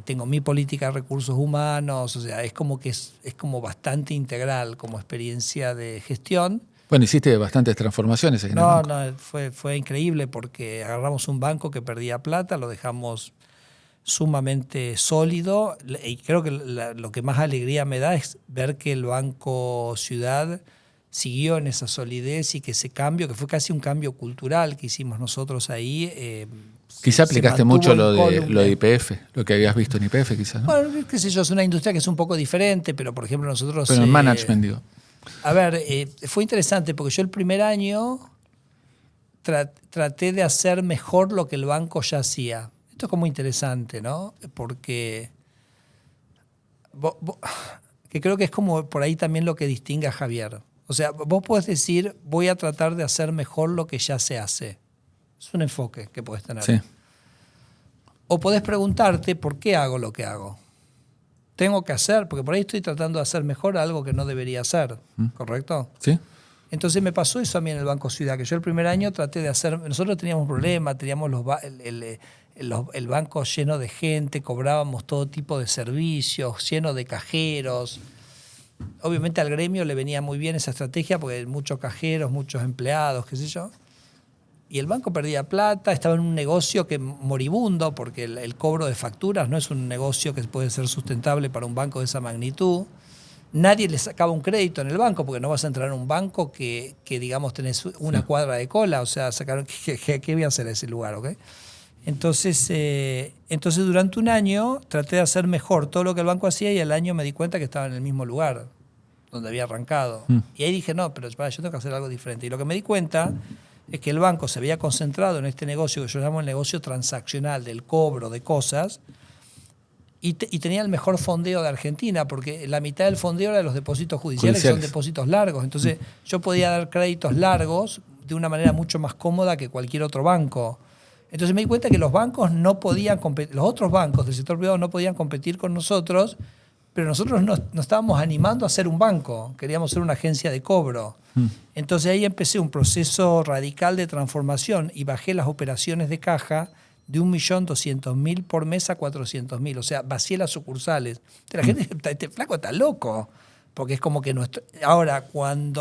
tengo mi política de recursos humanos, o sea, es como bastante integral como experiencia de gestión. Bueno, hiciste bastantes transformaciones en el banco. No, fue increíble porque agarramos un banco que perdía plata, lo dejamos sumamente sólido y creo que lo que más alegría me da es ver que el Banco Ciudad siguió en esa solidez y que ese cambio, que fue casi un cambio cultural que hicimos nosotros ahí. Quizá aplicaste mucho lo de YPF, lo que habías visto en YPF, quizás, ¿no? Bueno, qué sé yo, es una industria que es un poco diferente, pero por ejemplo nosotros... Pero en management, digo. A ver, fue interesante porque yo el primer año traté de hacer mejor lo que el banco ya hacía. Esto es como interesante, ¿no? Porque que creo que es como por ahí también lo que distingue a Javier. O sea, vos podés decir, voy a tratar de hacer mejor lo que ya se hace. Es un enfoque que podés tener. Sí. O podés preguntarte, ¿por qué hago lo que hago? Tengo que hacer, porque por ahí estoy tratando de hacer mejor algo que no debería hacer, ¿correcto? Sí. Entonces me pasó eso a mí en el Banco Ciudad, que yo el primer año traté de hacer... Nosotros teníamos un problema, teníamos el banco lleno de gente, cobrábamos todo tipo de servicios, lleno de cajeros. Obviamente al gremio le venía muy bien esa estrategia porque muchos cajeros, muchos empleados, qué sé yo. Y el banco perdía plata, estaba en un negocio que moribundo, porque el cobro de facturas no es un negocio que puede ser sustentable para un banco de esa magnitud. Nadie le sacaba un crédito en el banco, porque no vas a entrar en un banco que digamos, tenés una cuadra de cola. O sea, ¿qué voy a hacer a ese lugar? ¿Okay? Entonces, durante un año traté de hacer mejor todo lo que el banco hacía y al año me di cuenta que estaba en el mismo lugar donde había arrancado. Y ahí dije, no, pero yo tengo que hacer algo diferente. Y lo que me di cuenta es que el banco se había concentrado en este negocio que yo llamo el negocio transaccional, del cobro de cosas, y tenía el mejor fondeo de Argentina, porque la mitad del fondeo era de los depósitos judiciales, que son depósitos largos. Entonces yo podía dar créditos largos de una manera mucho más cómoda que cualquier otro banco. Entonces me di cuenta que los bancos no podían competir, los otros bancos del sector privado no podían competir con nosotros, pero nosotros nos estábamos animando a ser un banco, queríamos ser una agencia de cobro. Entonces ahí empecé un proceso radical de transformación y bajé las operaciones de caja de 1.200.000 por mes a 400.000. O sea, vacié las sucursales. La gente dice, este flaco está loco. Porque es como que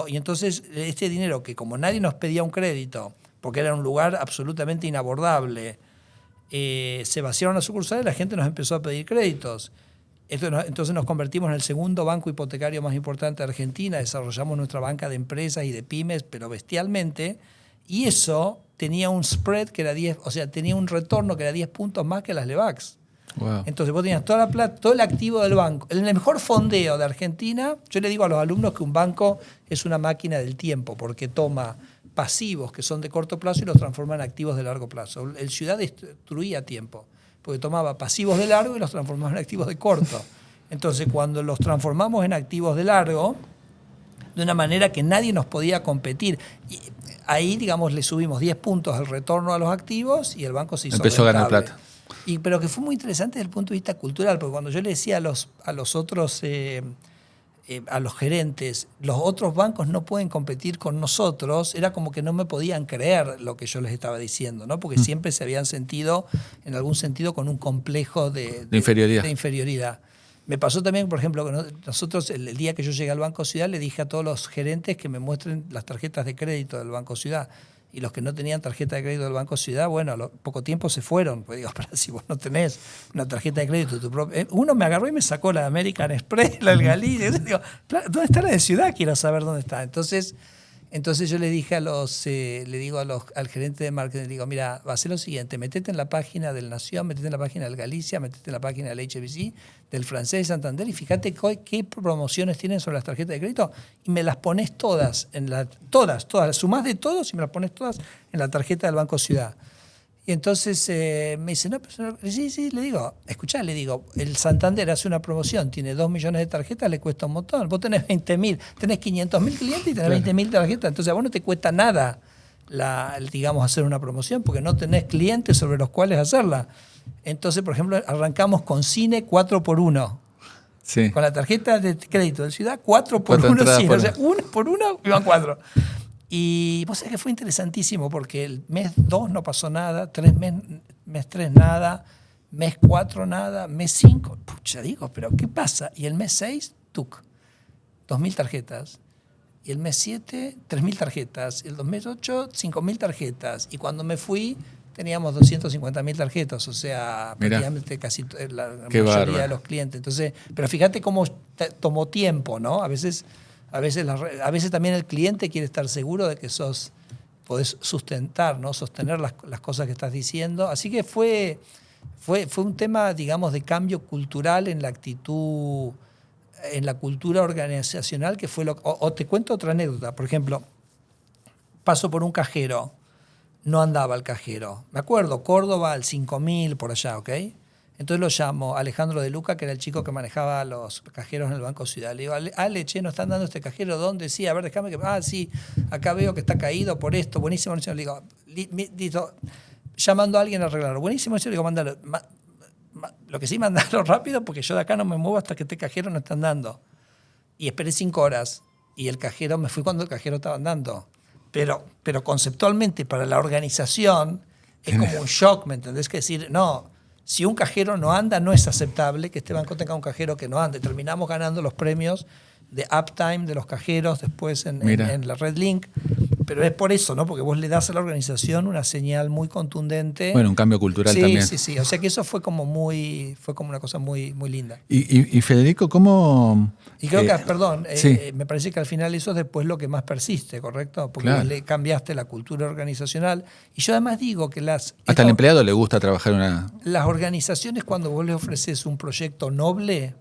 y entonces este dinero que como nadie nos pedía un crédito, porque era un lugar absolutamente inabordable, se vaciaron las sucursales, la gente nos empezó a pedir créditos. Entonces nos convertimos en el segundo banco hipotecario más importante de Argentina, desarrollamos nuestra banca de empresas y de pymes, pero bestialmente, y eso tenía un spread que era 10, o sea, tenía un retorno que era 10 puntos más que las Levax. Wow. Entonces vos tenías toda la plata, todo el activo del banco. En el mejor fondeo de Argentina, yo le digo a los alumnos que un banco es una máquina del tiempo, porque toma pasivos que son de corto plazo y los transforma en activos de largo plazo. El Ciudad destruía tiempo, porque tomaba pasivos de largo y los transformaba en activos de corto. Entonces, cuando los transformamos en activos de largo, de una manera que nadie nos podía competir, y ahí, digamos, le subimos 10 puntos al retorno a los activos y el banco se hizo empezó rentable. A ganar plata. Pero que fue muy interesante desde el punto de vista cultural, porque cuando yo le decía a los otros, a los gerentes, los otros bancos no pueden competir con nosotros, era como que no me podían creer lo que yo les estaba diciendo, ¿no? Porque siempre se habían sentido, en algún sentido, con un complejo de inferioridad. Me pasó también, por ejemplo, que nosotros el día que yo llegué al Banco Ciudad le dije a todos los gerentes que me muestren las tarjetas de crédito del Banco Ciudad. Y los que no tenían tarjeta de crédito del Banco Ciudad, bueno, a poco tiempo se fueron. Pues digo, pero si vos no tenés una tarjeta de crédito, uno me agarró y me sacó la American Express, la del Galicia. Digo, ¿dónde está la de Ciudad? Quiero saber dónde está. Entonces yo le dije al gerente de marketing, le digo, mira, va a ser lo siguiente, metete en la página del Nación, metete en la página del Galicia, metete en la página del HSBC, del Francés de Santander y fíjate qué promociones tienen sobre las tarjetas de crédito y me las pones todas, todas, las sumás de todos y me las pones todas en la tarjeta del Banco Ciudad. Y entonces me dice, no, pero sí, le digo, escuchá, el Santander hace una promoción, tiene 2 millones de tarjetas, le cuesta un montón. Vos tenés 20.000, tenés 500.000 clientes y tenés 20.000 tarjetas. Entonces a vos no te cuesta nada, hacer una promoción porque no tenés clientes sobre los cuales hacerla. Entonces, por ejemplo, arrancamos con cine 4x1. Sí. Con la tarjeta de crédito de Ciudad, 4x1 cine. O sea, 1 por 1 iban 4. Y vos sabés que fue interesantísimo porque el mes 2 no pasó nada, mes 3 nada, mes 4 nada, mes 5, pucha, digo, pero ¿qué pasa? Y el mes 6, 2.000 tarjetas. Y el mes 7, 3.000 tarjetas. Y el mes 8, 5.000 tarjetas. Y cuando me fui, teníamos 250.000 tarjetas, o sea, prácticamente casi la mayoría de los clientes. Entonces, pero fíjate cómo tomó tiempo, ¿no? A veces también el cliente quiere estar seguro de que podés sustentar, ¿no? Sostener las cosas que estás diciendo. Así que fue un tema, digamos, de cambio cultural en la actitud, en la cultura organizacional, que fue o te cuento otra anécdota. Por ejemplo, paso por un cajero, no andaba el cajero. Me acuerdo, Córdoba al 5.000 por allá, ¿ok? Entonces lo llamo Alejandro de Luca, que era el chico que manejaba los cajeros en el Banco Ciudad. Le digo, nos están dando este cajero, ¿dónde? Sí, a ver, déjame que... sí, acá veo que está caído por esto, buenísimo. Le digo, listo, llamando a alguien a arreglarlo. Buenísimo, le digo, mándalo. Lo que sí, mándalo rápido, porque yo de acá no me muevo hasta que este cajero no está andando. Y esperé 5 horas, y me fui cuando el cajero estaba andando. Pero conceptualmente, para la organización, es como un shock, ¿me entendés? Que decir, no... Si un cajero no anda, no es aceptable que este banco tenga un cajero que no ande. Terminamos ganando los premios de uptime de los cajeros después en la Red Link. Pero es por eso, ¿no? Porque vos le das a la organización una señal muy contundente. Bueno, un cambio cultural también. Sí. O sea que eso fue como una cosa muy, muy linda. Y Federico, ¿cómo...? Y creo que, me parece que al final eso es después lo que más persiste, ¿correcto? Porque vos le cambiaste la cultura organizacional. Y yo además digo que hasta al empleado le gusta trabajar las organizaciones, cuando vos le ofreces un proyecto noble,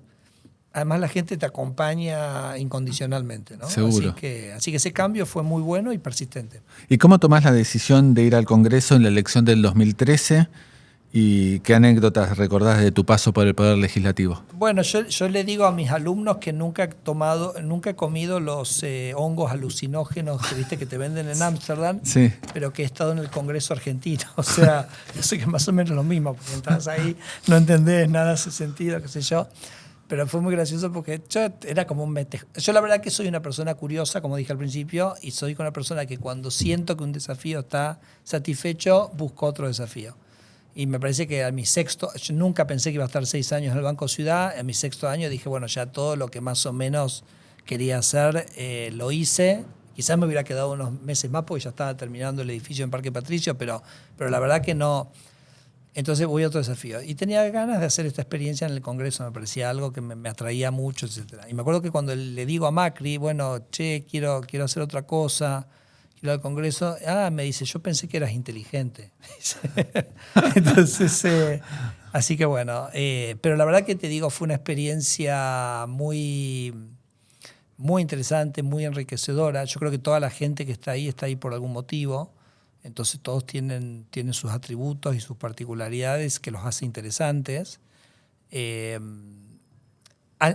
además la gente te acompaña incondicionalmente, ¿no? Seguro. Así que ese cambio fue muy bueno y persistente. ¿Y cómo tomás la decisión de ir al Congreso en la elección del 2013? ¿Y qué anécdotas recordás de tu paso por el Poder Legislativo? Bueno, yo le digo a mis alumnos que nunca he comido los hongos alucinógenos que te venden en Ámsterdam, sí, pero que he estado en el Congreso argentino. O sea, yo sé que es más o menos lo mismo, porque entras ahí, no entendés nada, hace sentido, qué sé yo. Pero fue muy gracioso porque yo era como yo la verdad que soy una persona curiosa, como dije al principio, y soy una persona que cuando siento que un desafío está satisfecho, busco otro desafío. Y me parece que yo nunca pensé que iba a estar 6 años en el Banco Ciudad. En mi 6º año dije, bueno, ya todo lo que más o menos quería hacer lo hice. Quizás me hubiera quedado unos meses más porque ya estaba terminando el edificio en Parque Patricio, pero la verdad que no. Entonces voy a otro desafío. Y tenía ganas de hacer esta experiencia en el Congreso, me parecía algo que me atraía mucho, etc. Y me acuerdo que cuando le digo a Macri, bueno, quiero hacer otra cosa, quiero ir al Congreso, me dice, yo pensé que eras inteligente. Entonces, así que bueno, pero la verdad que te digo, fue una experiencia muy, muy interesante, muy enriquecedora. Yo creo que toda la gente que está ahí por algún motivo. Entonces todos tienen sus atributos y sus particularidades que los hace interesantes.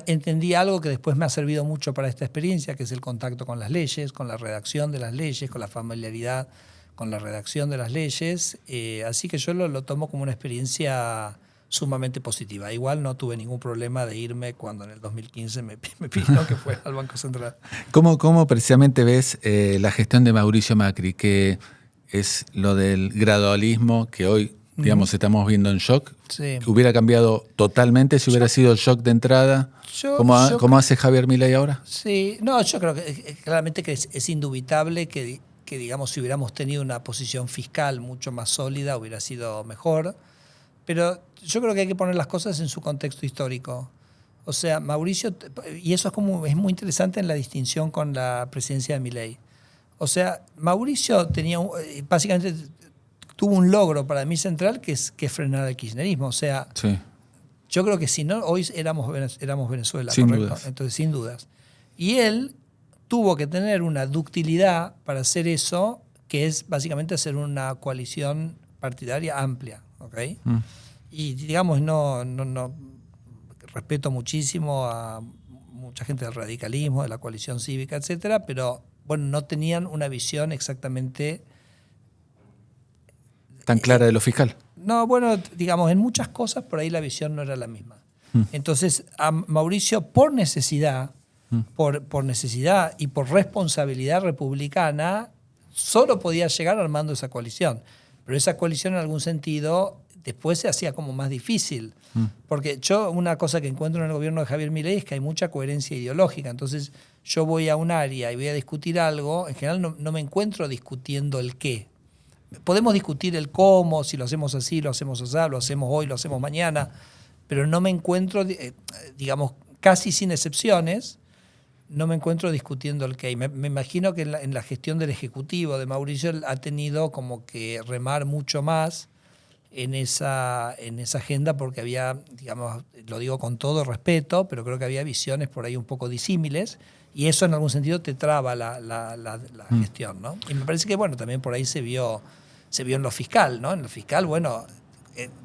Entendí algo que después me ha servido mucho para esta experiencia, que es el contacto con las leyes, con la redacción de las leyes, con la familiaridad con la redacción de las leyes. Así que yo lo tomo como una experiencia sumamente positiva. Igual no tuve ningún problema de irme cuando en el 2015 me pidieron que fuera al Banco Central. ¿Cómo precisamente ves la gestión de Mauricio Macri, que es lo del gradualismo que hoy digamos, estamos viendo en shock. Sí. ¿Hubiera cambiado totalmente si hubiera sido el shock de entrada? ¿Cómo hace Javier Milei ahora? Sí, no, yo creo que claramente que es indubitable que, digamos, si hubiéramos tenido una posición fiscal mucho más sólida hubiera sido mejor. Pero yo creo que hay que poner las cosas en su contexto histórico. O sea, Mauricio, y eso es muy interesante en la distinción con la presidencia de Milei. O sea, Mauricio básicamente tuvo un logro para mí central que es frenar el kirchnerismo. O sea, sí. Yo creo que si no, hoy éramos Venezuela, sin ¿correcto? Dudas. Entonces, sin dudas. Y él tuvo que tener una ductilidad para hacer eso, que es básicamente hacer una coalición partidaria amplia, ¿ok? Y digamos, no respeto muchísimo a mucha gente del radicalismo, de la coalición cívica, etcétera, pero bueno, no tenían una visión exactamente tan clara de lo fiscal. No, bueno, digamos, en muchas cosas por ahí la visión no era la misma. Entonces, a Mauricio, por necesidad, por necesidad y por responsabilidad republicana, solo podía llegar armando esa coalición. Pero esa coalición, en algún sentido, después se hacía como más difícil. Porque una cosa que encuentro en el gobierno de Javier Milei es que hay mucha coherencia ideológica. Entonces, yo voy a un área y voy a discutir algo, en general no me encuentro discutiendo el qué. Podemos discutir el cómo, si lo hacemos así, lo hacemos así, lo hacemos hoy, lo hacemos mañana, pero no me encuentro, digamos, casi sin excepciones, no me encuentro discutiendo el qué. Me imagino que en la gestión del Ejecutivo de Mauricio ha tenido como que remar mucho más en esa agenda porque había, digamos, lo digo con todo respeto, pero creo que había visiones por ahí un poco disímiles y eso en algún sentido te traba la gestión, ¿no? Y me parece que, bueno, también por ahí se vio en lo fiscal, ¿no? En lo fiscal, bueno,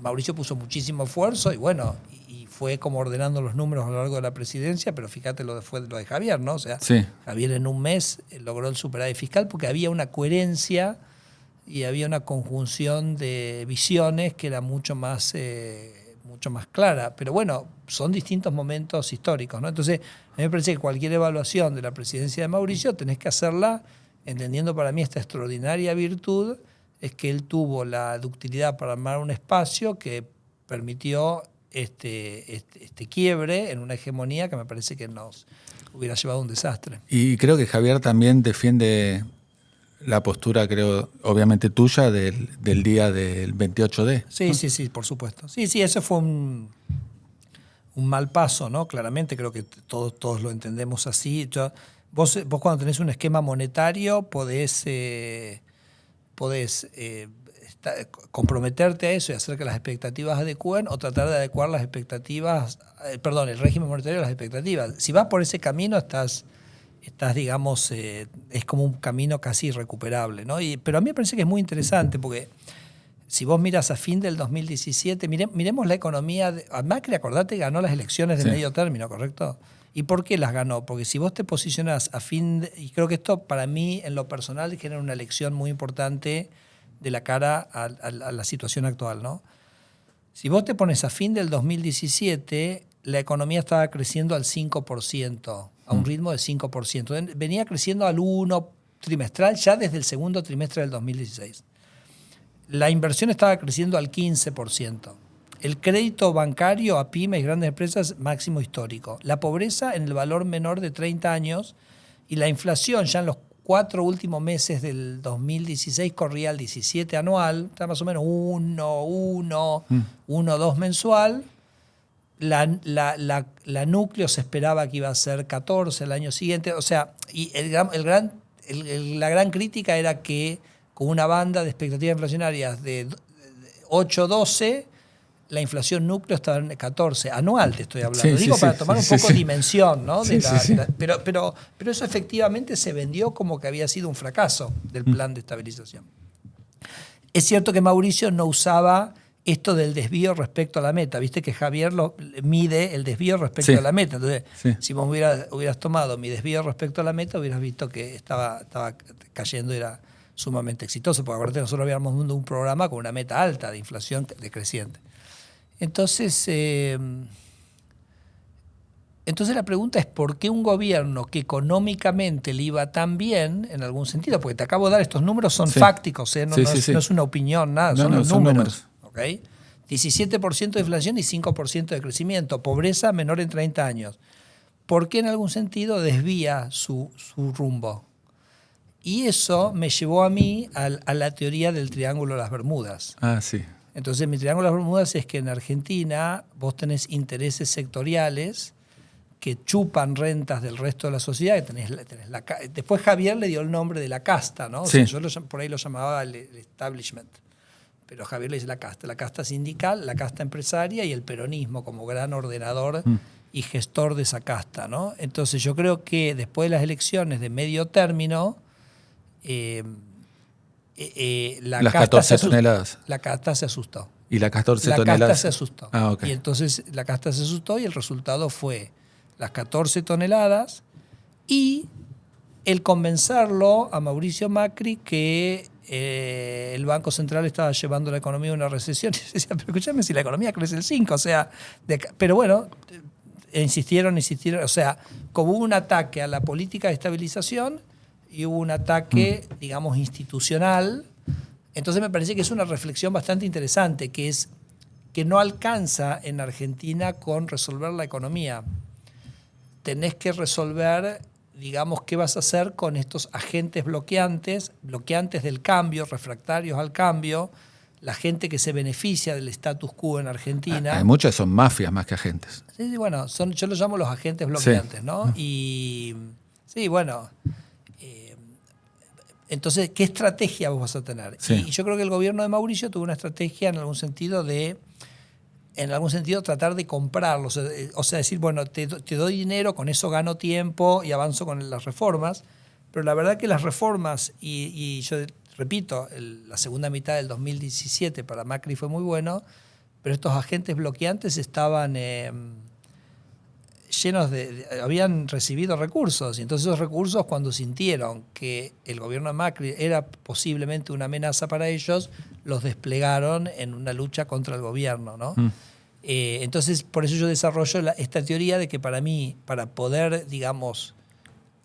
Mauricio puso muchísimo esfuerzo y bueno, y fue como ordenando los números a lo largo de la presidencia, pero fíjate lo de Javier, ¿no? O sea, sí. Javier en un mes logró el superávit fiscal porque había una coherencia y había una conjunción de visiones que era mucho más clara. Pero bueno, son distintos momentos históricos, ¿no? Entonces, a mí me parece que cualquier evaluación de la presidencia de Mauricio tenés que hacerla entendiendo para mí esta extraordinaria virtud es que él tuvo la ductilidad para armar un espacio que permitió este quiebre en una hegemonía que me parece que nos hubiera llevado a un desastre. Y creo que Javier también defiende la postura, creo, obviamente tuya, del día del 28D. Sí, ¿no? Sí, por supuesto. Sí, eso fue un mal paso, ¿no? Claramente, creo que todos lo entendemos así. Vos cuando tenés un esquema monetario podés comprometerte a eso y hacer que las expectativas adecúen o tratar de adecuar las expectativas, el régimen monetario a las expectativas. Si vas por ese camino estás digamos, es como un camino casi irrecuperable, ¿no? Pero a mí me parece que es muy interesante porque si vos miras a fin del 2017, miremos la economía. Macri, acordate, ganó las elecciones de medio término, ¿correcto? ¿Y por qué las ganó? Porque si vos te posicionás y creo que esto para mí en lo personal genera una lección muy importante de la cara a la situación actual, ¿no? Si vos te pones a fin del 2017, la economía estaba creciendo al 5%, a un ritmo de 5%. Venía creciendo al 1% trimestral ya desde el segundo trimestre del 2016. La inversión estaba creciendo al 15%. El crédito bancario a pymes y grandes empresas máximo histórico. La pobreza en el valor menor de 30 años y la inflación ya en los 4 últimos meses del 2016 corría al 17 anual, está más o menos 1,2 mensual. La núcleo se esperaba que iba a ser 14 el año siguiente. O sea, y la gran crítica era que con una banda de expectativas inflacionarias de 8-12, la inflación núcleo estaba en 14, anual te estoy hablando. Para tomar un poco dimensión, ¿no? Pero eso efectivamente se vendió como que había sido un fracaso del plan de estabilización. Es cierto que Mauricio no usaba esto del desvío respecto a la meta. Viste que Javier mide el desvío respecto a la meta. Entonces, si vos hubieras tomado mi desvío respecto a la meta, hubieras visto que estaba cayendo y era sumamente exitoso. Porque acuérdate, nosotros habíamos un programa con una meta alta de inflación decreciente. Entonces la pregunta es ¿por qué un gobierno que económicamente le iba tan bien, en algún sentido? Porque te acabo de dar estos números, son fácticos, no es una opinión, nada, son los números. ¿ok? 17% de inflación y 5% de crecimiento. Pobreza menor en 30 años. ¿Por qué en algún sentido desvía su rumbo? Y eso me llevó a mí a la teoría del Triángulo de las Bermudas. Ah, sí. Entonces, mi Triángulo de las Bermudas es que en Argentina vos tenés intereses sectoriales que chupan rentas del resto de la sociedad. Después Javier le dio el nombre de la casta, ¿no? O Sí. sea, yo por ahí lo llamaba el establishment. Pero Javier le dice la casta sindical, la casta empresaria y el peronismo como gran ordenador y gestor de esa casta, ¿no? Entonces yo creo que después de las elecciones de medio término, Las 14 toneladas. La casta se asustó. ¿Y las 14 La toneladas? casta se asustó. Ah, ok. Y entonces la casta se asustó y el resultado fue las 14 toneladas y el convencerlo a Mauricio Macri que el Banco Central estaba llevando la economía a una recesión. Y decía, pero escúchame, si la economía crece el 5, o sea... pero bueno, insistieron, o sea, como hubo un ataque a la política de estabilización y hubo un ataque, digamos, institucional, entonces me parece que es una reflexión bastante interesante, que es que no alcanza en Argentina con resolver la economía. Tenés que resolver, digamos, qué vas a hacer con estos agentes bloqueantes del cambio, refractarios al cambio, la gente que se beneficia del status quo en Argentina. Hay muchas son mafias más que agentes. Sí, bueno, yo los llamo los agentes bloqueantes, Sí. ¿no? Y sí, bueno, entonces, ¿qué estrategia vos vas a tener? Sí. Y yo creo que el gobierno de Mauricio tuvo una estrategia en algún sentido tratar de comprarlos, o sea, decir, bueno, te doy dinero, con eso gano tiempo y avanzo con las reformas, pero la verdad que las reformas, y yo repito, la segunda mitad del 2017 para Macri fue muy bueno, pero estos agentes bloqueantes estaban llenos habían recibido recursos, y entonces esos recursos, cuando sintieron que el gobierno de Macri era posiblemente una amenaza para ellos, los desplegaron en una lucha contra el gobierno, ¿no? Entonces, por eso yo desarrollo esta teoría de que para mí, para poder, digamos,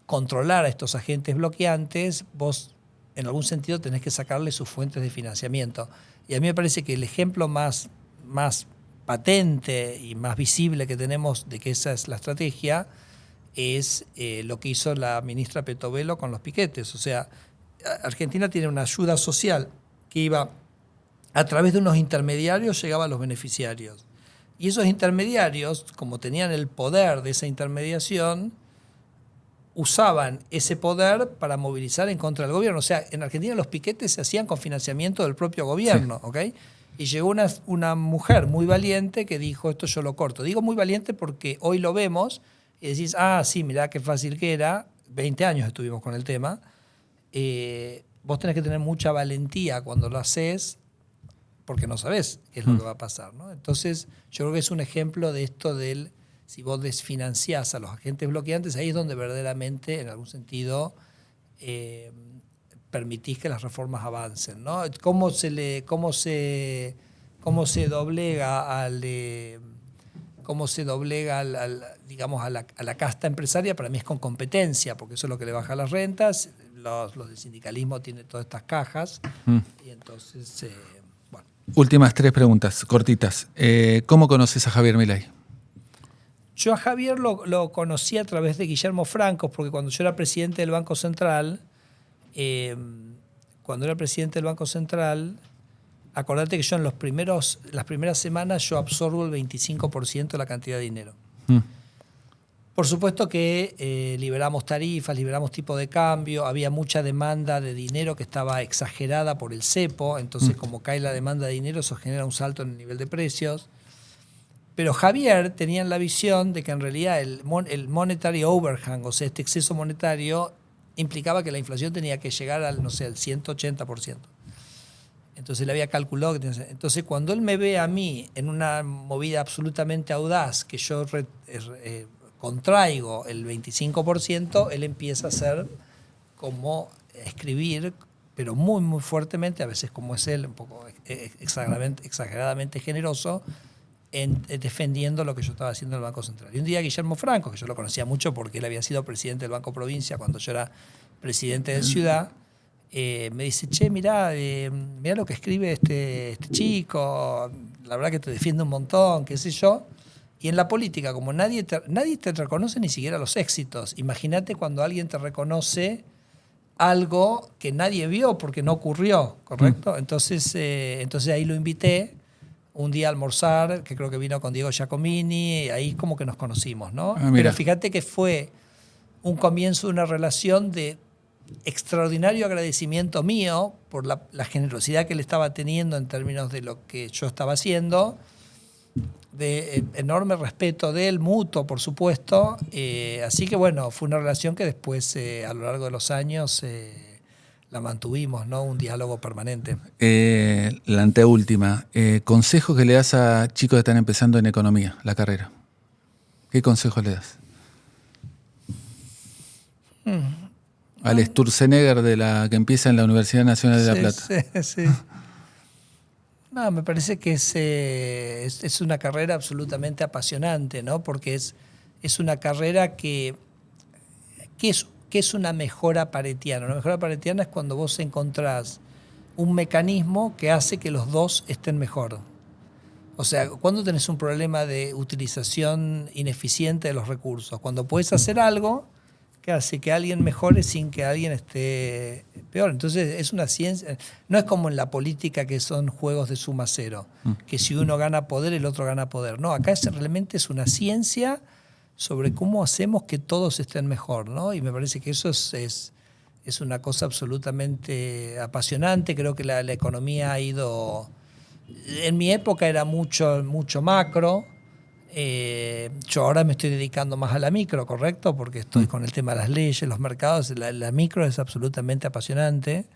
controlar a estos agentes bloqueantes, vos en algún sentido tenés que sacarle sus fuentes de financiamiento. Y a mí me parece que el ejemplo más patente y más visible que tenemos de que esa es la estrategia es lo que hizo la ministra Petovelo con los piquetes. O sea, Argentina tiene una ayuda social que iba a través de unos intermediarios, llegaba a los beneficiarios. Y esos intermediarios, como tenían el poder de esa intermediación, usaban ese poder para movilizar en contra del gobierno. O sea, en Argentina los piquetes se hacían con financiamiento del propio gobierno, sí. ¿Ok? Y llegó una mujer muy valiente que dijo, esto yo lo corto. Digo muy valiente porque hoy lo vemos y decís, sí, mirá qué fácil que era. 20 años estuvimos con el tema. Vos tenés que tener mucha valentía cuando lo haces porque no sabés qué es lo que va a pasar, ¿no? Entonces, yo creo que es un ejemplo de esto del... Si vos desfinanciás a los agentes bloqueantes, ahí es donde verdaderamente, en algún sentido, permitís que las reformas avancen, ¿no? ¿Cómo se doblega digamos, a la casta empresaria? Para mí es con competencia, porque eso es lo que le baja las rentas. Los del sindicalismo tienen todas estas cajas. Y entonces, bueno. Últimas 3 preguntas, cortitas. ¿Cómo conoces a Javier Milei? Yo a Javier lo conocí a través de Guillermo Franco, porque cuando yo era presidente del Banco Central, acordate que yo en las primeras semanas yo absorbo el 25% de la cantidad de dinero. Por supuesto que liberamos tarifas, liberamos tipo de cambio, había mucha demanda de dinero que estaba exagerada por el cepo, entonces como cae la demanda de dinero, eso genera un salto en el nivel de precios. Pero Javier tenía la visión de que en realidad el monetary overhang, o sea, este exceso monetario, implicaba que la inflación tenía que llegar al 180%. Entonces él había calculado que entonces cuando él me ve a mí en una movida absolutamente audaz, que yo contraigo el 25%, él empieza a hacer como escribir, pero muy, muy fuertemente, a veces como es él, un poco exageradamente generoso, defendiendo lo que yo estaba haciendo en el Banco Central. Y un día Guillermo Franco, que yo lo conocía mucho porque él había sido presidente del Banco Provincia cuando yo era presidente de Ciudad, me dice, che, mirá lo que escribe este chico, la verdad que te defiende un montón, qué sé yo. Y en la política, como nadie te reconoce ni siquiera los éxitos. Imagínate cuando alguien te reconoce algo que nadie vio porque no ocurrió, ¿correcto? Entonces ahí lo invité un día a almorzar, que creo que vino con Diego Giacomini, y ahí como que nos conocimos, ¿no? Pero fíjate que fue un comienzo de una relación de extraordinario agradecimiento mío por la generosidad que él estaba teniendo en términos de lo que yo estaba haciendo, de enorme respeto de él, mutuo, por supuesto. Así que bueno, fue una relación que después, a lo largo de los años, la mantuvimos, ¿no? Un diálogo permanente. La anteúltima. Consejo que le das a chicos que están empezando en economía, la carrera. ¿Qué consejo le das? Al Sturzenegger de la que empieza en la Universidad Nacional de La Plata. Sí. No, me parece que es una carrera absolutamente apasionante, ¿no? Porque es una carrera que es una mejora paretiana. Una mejora paretiana es cuando vos encontrás un mecanismo que hace que los dos estén mejor. O sea, cuando tenés un problema de utilización ineficiente de los recursos, cuando podés hacer algo que hace que alguien mejore sin que alguien esté peor. Entonces es una ciencia, no es como en la política que son juegos de suma cero, que si uno gana poder, el otro gana poder. No, acá realmente es una ciencia sobre cómo hacemos que todos estén mejor, ¿no? Y me parece que eso es una cosa absolutamente apasionante. Creo que la economía ha ido... En mi época era mucho macro. Yo ahora me estoy dedicando más a la micro, ¿correcto? Porque estoy con el tema de las leyes, los mercados. La micro es absolutamente apasionante.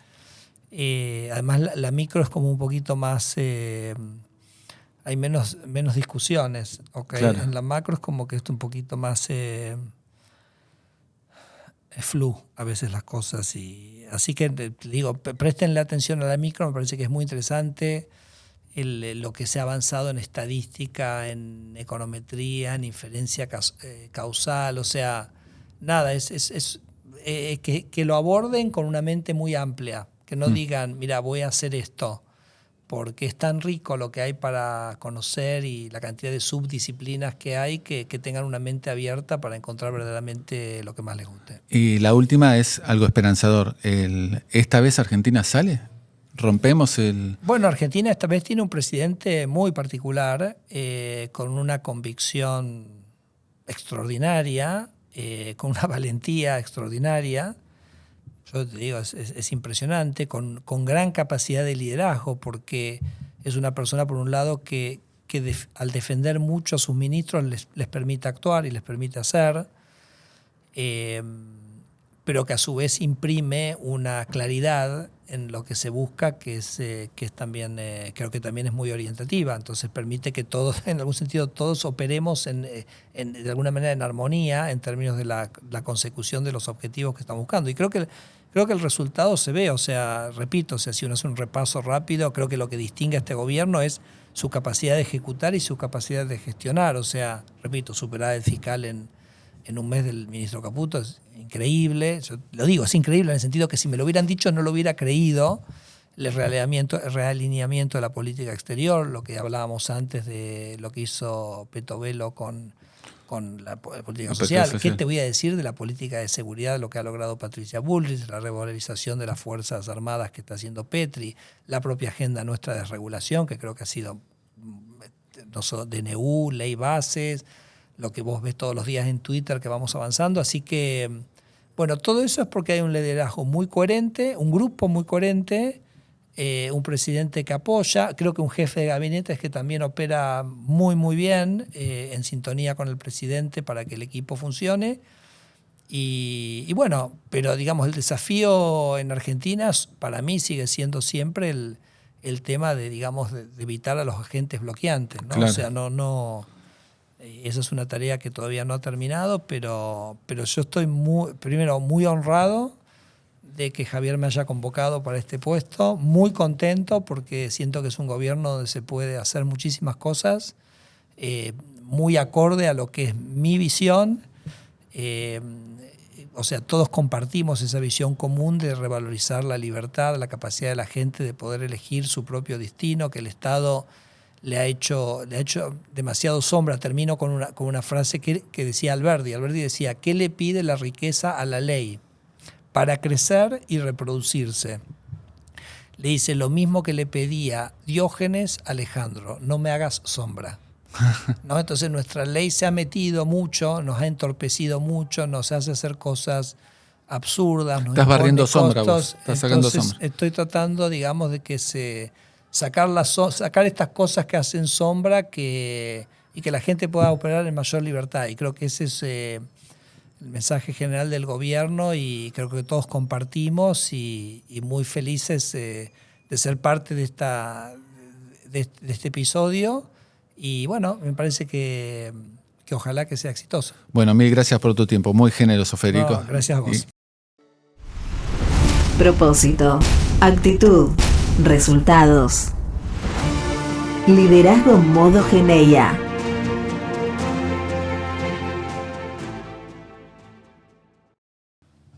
Además, la micro es como un poquito más... hay menos discusiones, ¿okay? Claro. En la macro es como que es un poquito más flu a veces las cosas. Así que digo, préstenle atención a la micro, me parece que es muy interesante. Lo que se ha avanzado en estadística, en econometría, en inferencia causal, o sea, nada, que lo aborden con una mente muy amplia, que no digan, mira, voy a hacer esto, porque es tan rico lo que hay para conocer y la cantidad de subdisciplinas que hay, que tengan una mente abierta para encontrar verdaderamente lo que más les guste. Y la última es algo esperanzador. ¿Esta vez Argentina sale? ¿Rompemos el...? Bueno, Argentina esta vez tiene un presidente muy particular, con una convicción extraordinaria, con una valentía extraordinaria. Yo te digo, es impresionante, con gran capacidad de liderazgo, porque es una persona, por un lado, que al defender mucho a sus ministros les permite actuar y les permite hacer, pero que a su vez imprime una claridad en lo que se busca, que es también, creo que también es muy orientativa. Entonces permite que todos, en algún sentido, todos operemos de alguna manera en armonía en términos de la consecución de los objetivos que estamos buscando. Y creo que el resultado se ve. O sea, repito, si uno hace un repaso rápido, creo que lo que distingue a este gobierno es su capacidad de ejecutar y su capacidad de gestionar. O sea, repito, superar el fiscal en un mes del ministro Caputo es increíble. Yo lo digo, es increíble en el sentido que si me lo hubieran dicho no lo hubiera creído. El realineamiento de la política exterior, lo que hablábamos antes de lo que hizo Petovelo con la política social. ¿Qué te voy a decir de la política de seguridad, lo que ha logrado Patricia Bullrich, la revalorización de las Fuerzas Armadas que está haciendo Petri, la propia agenda nuestra de desregulación, que creo que ha sido no solo DNU, ley bases, lo que vos ves todos los días en Twitter, que vamos avanzando. Así que, bueno, todo eso es porque hay un liderazgo muy coherente, un grupo muy coherente, un presidente que apoya, creo que un jefe de gabinete es que también opera muy, muy bien, en sintonía con el presidente para que el equipo funcione. Y bueno, pero digamos, el desafío en Argentina para mí sigue siendo siempre el tema de, digamos, de evitar a los agentes bloqueantes, ¿no? Claro. O sea, no esa es una tarea que todavía no ha terminado, pero yo estoy primero muy honrado de que Javier me haya convocado para este puesto, muy contento porque siento que es un gobierno donde se puede hacer muchísimas cosas, muy acorde a lo que es mi visión. o sea, todos compartimos esa visión común de revalorizar la libertad, la capacidad de la gente de poder elegir su propio destino, que el Estado le ha hecho demasiado sombra. Termino con una frase que decía Alberdi. Alberdi decía: ¿qué le pide la riqueza a la ley? Para crecer y reproducirse. Le dice lo mismo que le pedía Diógenes a Alejandro: no me hagas sombra. ¿No? Entonces nuestra ley se ha metido mucho, nos ha entorpecido mucho, nos hace hacer cosas absurdas. Nos Estás barriendo impone sombra costos. vos, estás sacando Entonces, sombra. estoy tratando, digamos, de que sacar estas cosas que hacen sombra y que la gente pueda operar en mayor libertad. Y creo que ese es el mensaje general del gobierno, y creo que todos compartimos, y muy felices de ser parte de este episodio. Y bueno, me parece que ojalá que sea exitoso. Bueno, mil gracias por tu tiempo. Muy generoso, Federico. No, gracias a vos. Propósito, actitud, resultados. Liderazgo modo Geneia.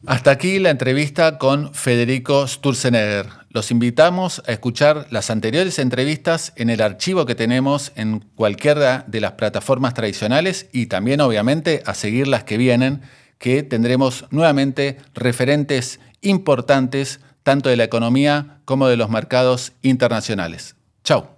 Hasta aquí la entrevista con Federico Sturzenegger. Los invitamos a escuchar las anteriores entrevistas en el archivo que tenemos en cualquiera de las plataformas tradicionales, y también obviamente a seguir las que vienen, que tendremos nuevamente referentes importantes tanto de la economía como de los mercados internacionales. Chau.